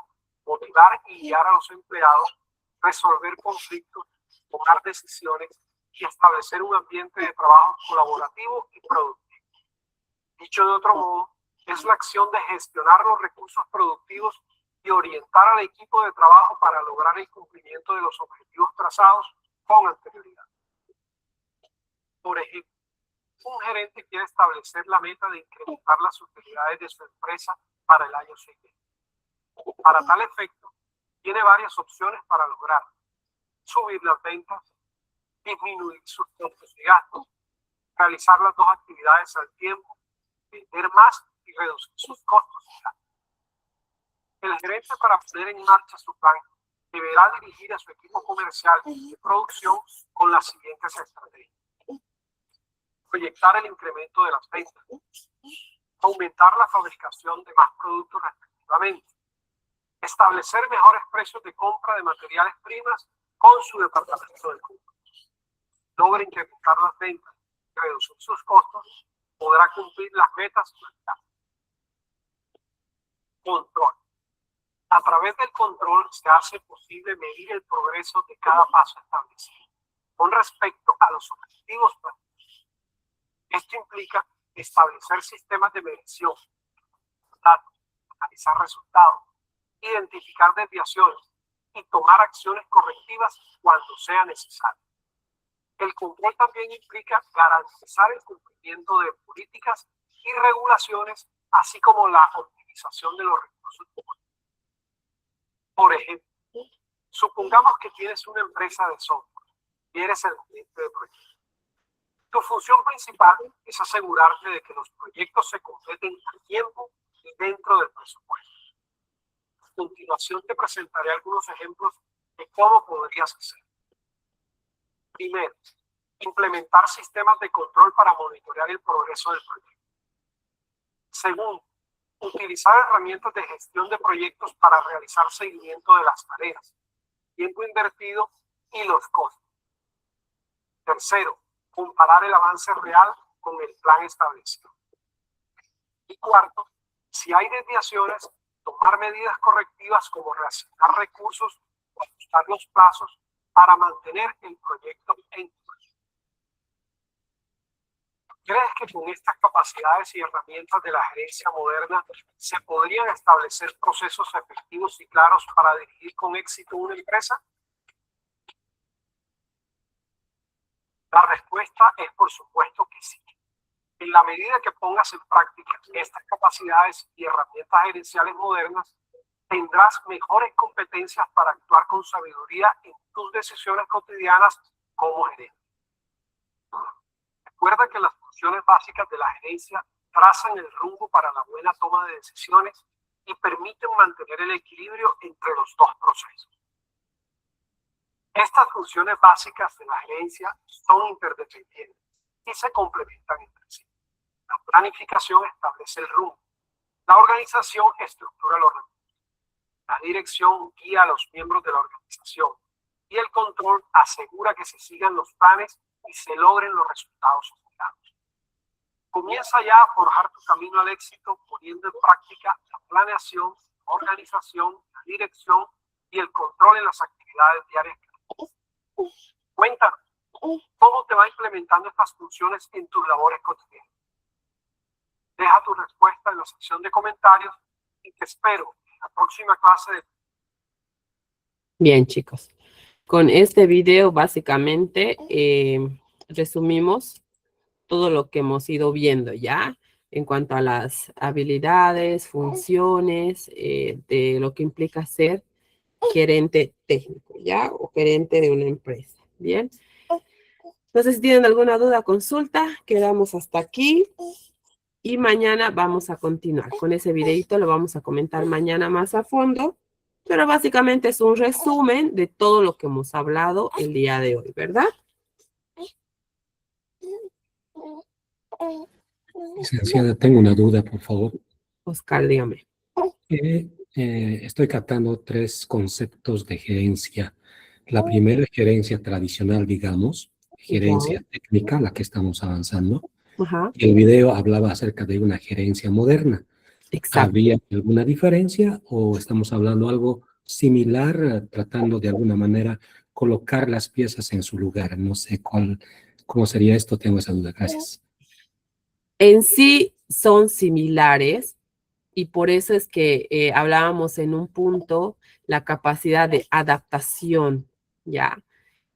motivar y guiar a los empleados, resolver conflictos, tomar decisiones y establecer un ambiente de trabajo colaborativo y productivo. Dicho de otro modo, es la acción de gestionar los recursos productivos y orientar al equipo de trabajo para lograr el cumplimiento de los objetivos trazados con anterioridad. Por ejemplo, un gerente quiere establecer la meta de incrementar las utilidades de su empresa para el año siguiente. Para tal efecto, tiene varias opciones para lograr: subir las ventas, disminuir sus costos y gastos, realizar las dos actividades al tiempo, vender más y reducir sus costos y gastos. El gerente, para poner en marcha su plan, deberá dirigir a su equipo comercial y de producción con las siguientes estrategias: proyectar el incremento de las ventas, aumentar la fabricación de más productos respectivamente, establecer mejores precios de compra de materiales primas con su departamento de compra. Logra incrementar las ventas y reducir sus costos, podrá cumplir las metas y mercado. Control. A través del control se hace posible medir el progreso de cada paso establecido con respecto a los objetivos planteados. Esto implica establecer sistemas de medición, datos, analizar resultados, identificar desviaciones y tomar acciones correctivas cuando sea necesario. El control también implica garantizar el cumplimiento de políticas y regulaciones, así como la optimización de los recursos humanos. Por ejemplo, supongamos que tienes una empresa de software y eres el gerente de proyectos. Tu función principal es asegurarte de que los proyectos se completen a tiempo y dentro del presupuesto. A continuación te presentaré algunos ejemplos de cómo podrías hacerlo. Primero, implementar sistemas de control para monitorear el progreso del proyecto. Segundo, utilizar herramientas de gestión de proyectos para realizar seguimiento de las tareas, tiempo invertido y los costos. Tercero, comparar el avance real con el plan establecido. Y cuarto, si hay desviaciones, tomar medidas correctivas como reasignar recursos o ajustar los plazos para mantener el proyecto en curso. ¿Crees que con estas capacidades y herramientas de la gerencia moderna se podrían establecer procesos efectivos y claros para dirigir con éxito una empresa? La respuesta es por supuesto que sí. En la medida que pongas en práctica estas capacidades y herramientas gerenciales modernas, tendrás mejores competencias para actuar con sabiduría en tus decisiones cotidianas como gerente. Recuerda que las funciones básicas de la gerencia trazan el rumbo para la buena toma de decisiones y permiten mantener el equilibrio entre los dos procesos. Estas funciones básicas de la gerencia son interdependientes y se complementan entre sí. La planificación establece el rumbo, la organización estructura los recursos, la dirección guía a los miembros de la organización y el control asegura que se sigan los planes y se logren los resultados esperados. Comienza ya a forjar tu camino al éxito poniendo en práctica la planeación, organización, la dirección y el control en las actividades diarias. Cuéntanos, ¿cómo te va implementando estas funciones en tus labores cotidianas? Deja tu respuesta en la sección de comentarios y te espero en la próxima clase de... Bien, chicos. Con este video, básicamente, resumimos todo lo que hemos ido viendo ya en cuanto a las habilidades, funciones, de lo que implica ser gerente técnico, ¿ya? O gerente de una empresa, ¿bien? Entonces, si tienen alguna duda, consulta. Quedamos hasta aquí. Y mañana vamos a continuar con ese videito. Lo vamos a comentar mañana más a fondo. Pero básicamente es un resumen de todo lo que hemos hablado el día de hoy, ¿verdad? Licenciada, tengo una duda, por favor. Oscar, dígame. Estoy captando tres conceptos de gerencia. La primera es gerencia tradicional, digamos, gerencia técnica, la que estamos avanzando. Ajá. Y el video hablaba acerca de una gerencia moderna. Exacto. ¿Había alguna diferencia o estamos hablando algo similar, tratando de alguna manera colocar las piezas en su lugar? No sé cómo sería esto, tengo esa duda. Gracias. En sí son similares y por eso es que hablábamos en un punto la capacidad de adaptación, ¿ya?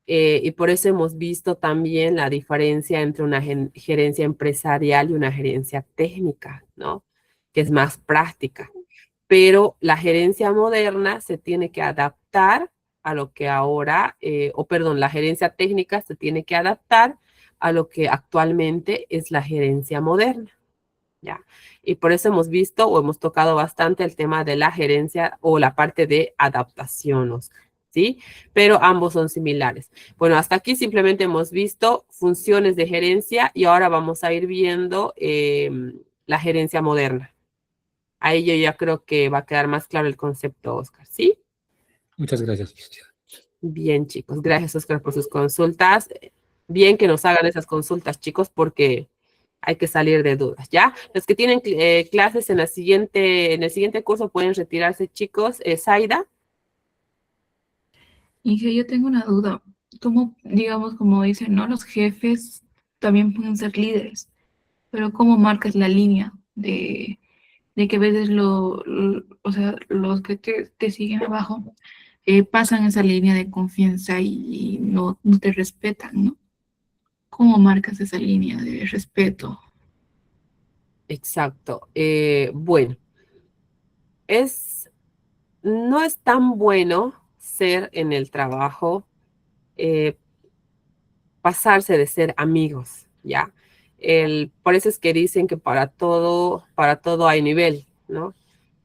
Y por eso hemos visto también la diferencia entre una gerencia empresarial y una gerencia técnica, ¿no? Que es más práctica. Pero la gerencia moderna se tiene que adaptar a lo que ahora, la gerencia técnica se tiene que adaptar a lo que actualmente es la gerencia moderna, ¿ya? Y por eso hemos visto o hemos tocado bastante el tema de la gerencia o la parte de adaptación, Oscar, ¿sí? Pero ambos son similares. Bueno, hasta aquí simplemente hemos visto funciones de gerencia y ahora vamos a ir viendo la gerencia moderna. Ahí yo ya creo que va a quedar más claro el concepto, Oscar, ¿sí? Muchas gracias, licenciada. Bien, chicos. Gracias, Oscar, por sus consultas. Bien que nos hagan esas consultas, chicos, porque hay que salir de dudas, ¿ya? Los que tienen clases en el siguiente curso pueden retirarse, chicos. Zaida. Inge, yo tengo una duda. ¿Cómo, digamos, como dicen, ¿no? Los jefes también pueden ser líderes, pero ¿cómo marcas la línea de que a veces o sea, los que te siguen abajo pasan esa línea de confianza y no te respetan, ¿no? ¿Cómo marcas esa línea de respeto? Exacto. Bueno, no es tan bueno ser en el trabajo, pasarse de ser amigos, ¿ya? Por eso es que dicen que para todo hay nivel, ¿no?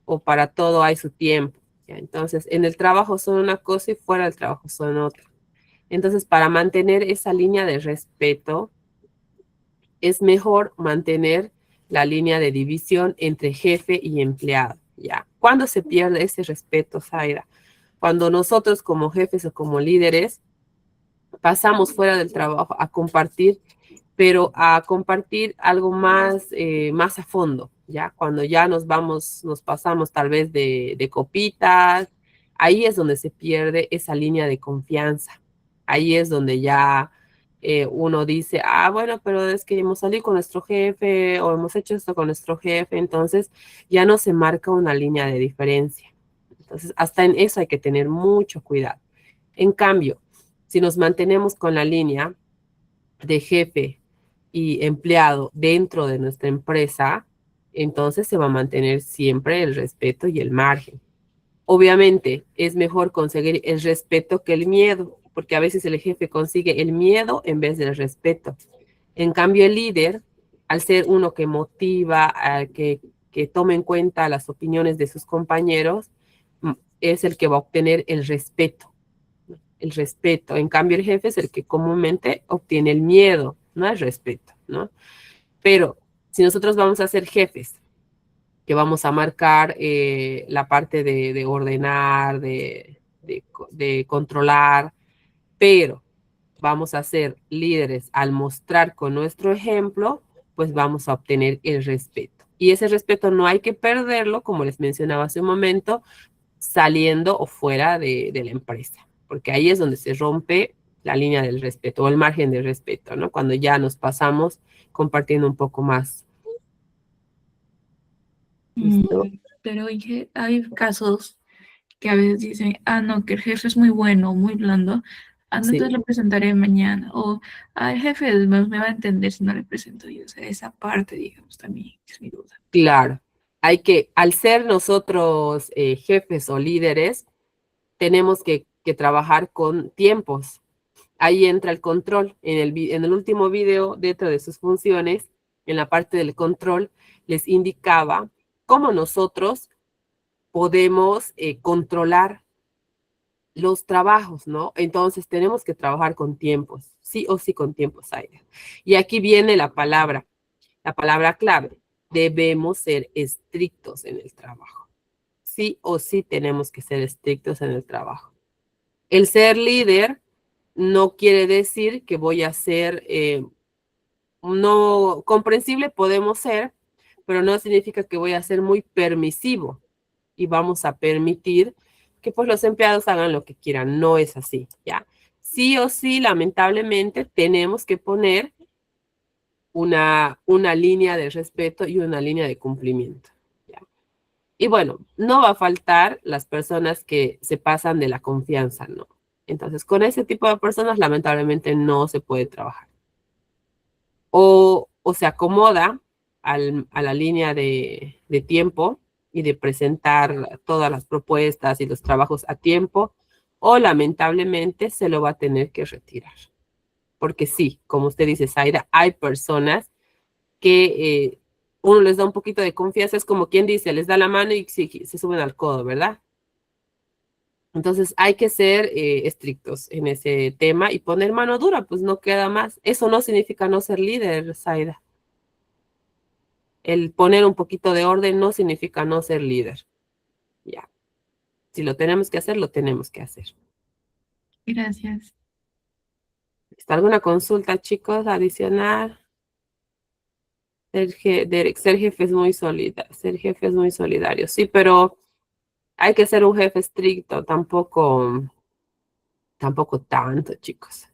O para todo hay su tiempo, ¿ya? Entonces, en el trabajo son una cosa y fuera del trabajo son otra. Entonces, para mantener esa línea de respeto, es mejor mantener la línea de división entre jefe y empleado, ¿ya? ¿Cuándo se pierde ese respeto, Zaira? Cuando nosotros como jefes o como líderes pasamos fuera del trabajo a compartir, pero a compartir algo más a fondo, ¿ya? Cuando ya nos pasamos tal vez de copitas, ahí es donde se pierde esa línea de confianza. Ahí es donde ya uno dice, bueno, pero es que hemos salido con nuestro jefe o hemos hecho esto con nuestro jefe, entonces ya no se marca una línea de diferencia. Entonces, hasta en eso hay que tener mucho cuidado. En cambio, si nos mantenemos con la línea de jefe y empleado dentro de nuestra empresa, entonces se va a mantener siempre el respeto y el margen. Obviamente es mejor conseguir el respeto que el miedo, porque a veces el jefe consigue el miedo en vez del respeto. En cambio, el líder, al ser uno que motiva, que tome en cuenta las opiniones de sus compañeros, es el que va a obtener el respeto. El respeto. En cambio, el jefe es el que comúnmente obtiene el miedo, no el respeto, ¿no? Pero si nosotros vamos a ser jefes, que vamos a marcar la parte de ordenar, de controlar, pero vamos a ser líderes al mostrar con nuestro ejemplo, pues vamos a obtener el respeto. Y ese respeto no hay que perderlo, como les mencionaba hace un momento, saliendo o fuera de la empresa, porque ahí es donde se rompe la línea del respeto o el margen del respeto, ¿no? Cuando ya nos pasamos compartiendo un poco más. ¿Listo? Pero hay casos que a veces dicen, no, que el jefe es muy bueno, muy blando, no, Sí. entonces le presentaré mañana, o el jefe me va a entender si no le presento yo, o sea, esa parte, digamos, también es mi duda. Claro, al ser nosotros jefes o líderes, tenemos que trabajar con tiempos. Ahí entra el control. En el último video, dentro de sus funciones, en la parte del control, les indicaba cómo nosotros podemos controlar los trabajos, ¿no? Entonces tenemos que trabajar con tiempos, sí o sí con tiempos, Zaira. Y aquí viene la palabra clave. Debemos ser estrictos en el trabajo. Sí o sí tenemos que ser estrictos en el trabajo. El ser líder no quiere decir que voy a ser, no comprensible podemos ser, pero no significa que voy a ser muy permisivo y vamos a permitir que pues los empleados hagan lo que quieran. No es así, ¿ya? Sí o sí, lamentablemente, tenemos que poner una línea de respeto y una línea de cumplimiento, ¿ya? Y bueno, no va a faltar las personas que se pasan de la confianza, ¿no? Entonces, con ese tipo de personas, lamentablemente, no se puede trabajar. O se acomoda a la línea de tiempo y de presentar todas las propuestas y los trabajos a tiempo, o lamentablemente se lo va a tener que retirar. Porque sí, como usted dice, Zaira, hay personas que uno les da un poquito de confianza, es como quien dice, les da la mano y se suben al codo, ¿verdad? Entonces hay que ser estrictos en ese tema y poner mano dura, pues no queda más. Eso no significa no ser líder, Zaida. El poner un poquito de orden no significa no ser líder. Ya. Si lo tenemos que hacer, lo tenemos que hacer. Gracias. ¿Está alguna consulta, chicos, adicional? Ser jefe es muy solidario. Ser jefe es muy solidario. Sí, pero hay que ser un jefe estricto, tampoco tanto, chicos.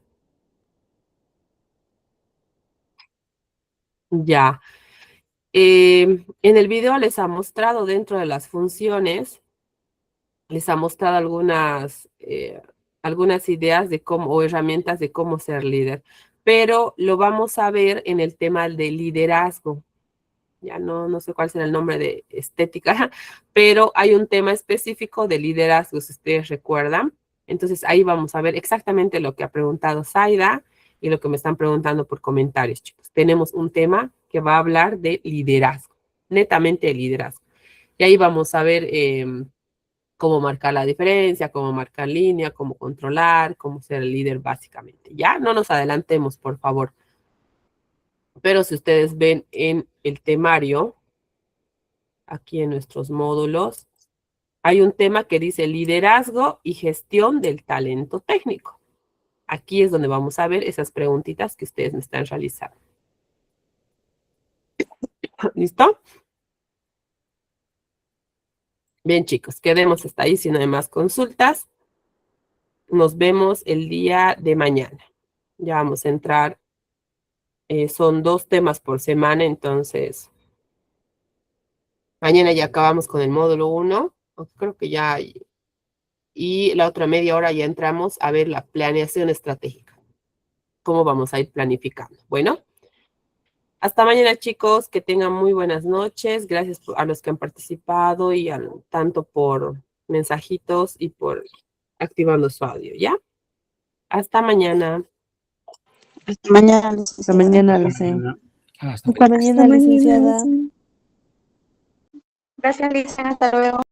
Ya. En el video les ha mostrado dentro de las funciones, les ha mostrado algunas ideas de cómo, o herramientas de cómo ser líder, pero lo vamos a ver en el tema de liderazgo. Ya no sé cuál será el nombre de estética, pero hay un tema específico de liderazgo, si ustedes recuerdan. Entonces ahí vamos a ver exactamente lo que ha preguntado Zaida y lo que me están preguntando por comentarios, chicos. Tenemos un tema que va a hablar de liderazgo, netamente de liderazgo. Y ahí vamos a ver cómo marcar la diferencia, cómo marcar línea, cómo controlar, cómo ser el líder básicamente. Ya no nos adelantemos, por favor. Pero si ustedes ven en el temario, aquí en nuestros módulos, hay un tema que dice liderazgo y gestión del talento técnico. Aquí es donde vamos a ver esas preguntitas que ustedes me están realizando. ¿Listo? Bien, chicos, quedemos hasta ahí si no hay más consultas. Nos vemos el día de mañana. Ya vamos a entrar. Son 2 temas por semana, entonces mañana ya acabamos con el módulo 1. Creo que ya hay. Y la otra media hora ya entramos a ver la planeación estratégica. Cómo vamos a ir planificando. Bueno, hasta mañana, chicos. Que tengan muy buenas noches. Gracias a los que han participado y tanto por mensajitos y por activando su audio, ¿ya? Hasta mañana. Hasta mañana, Hasta mañana, licenciada. Hasta Hasta mañana, licenciada. Gracias, Lisa. Hasta luego.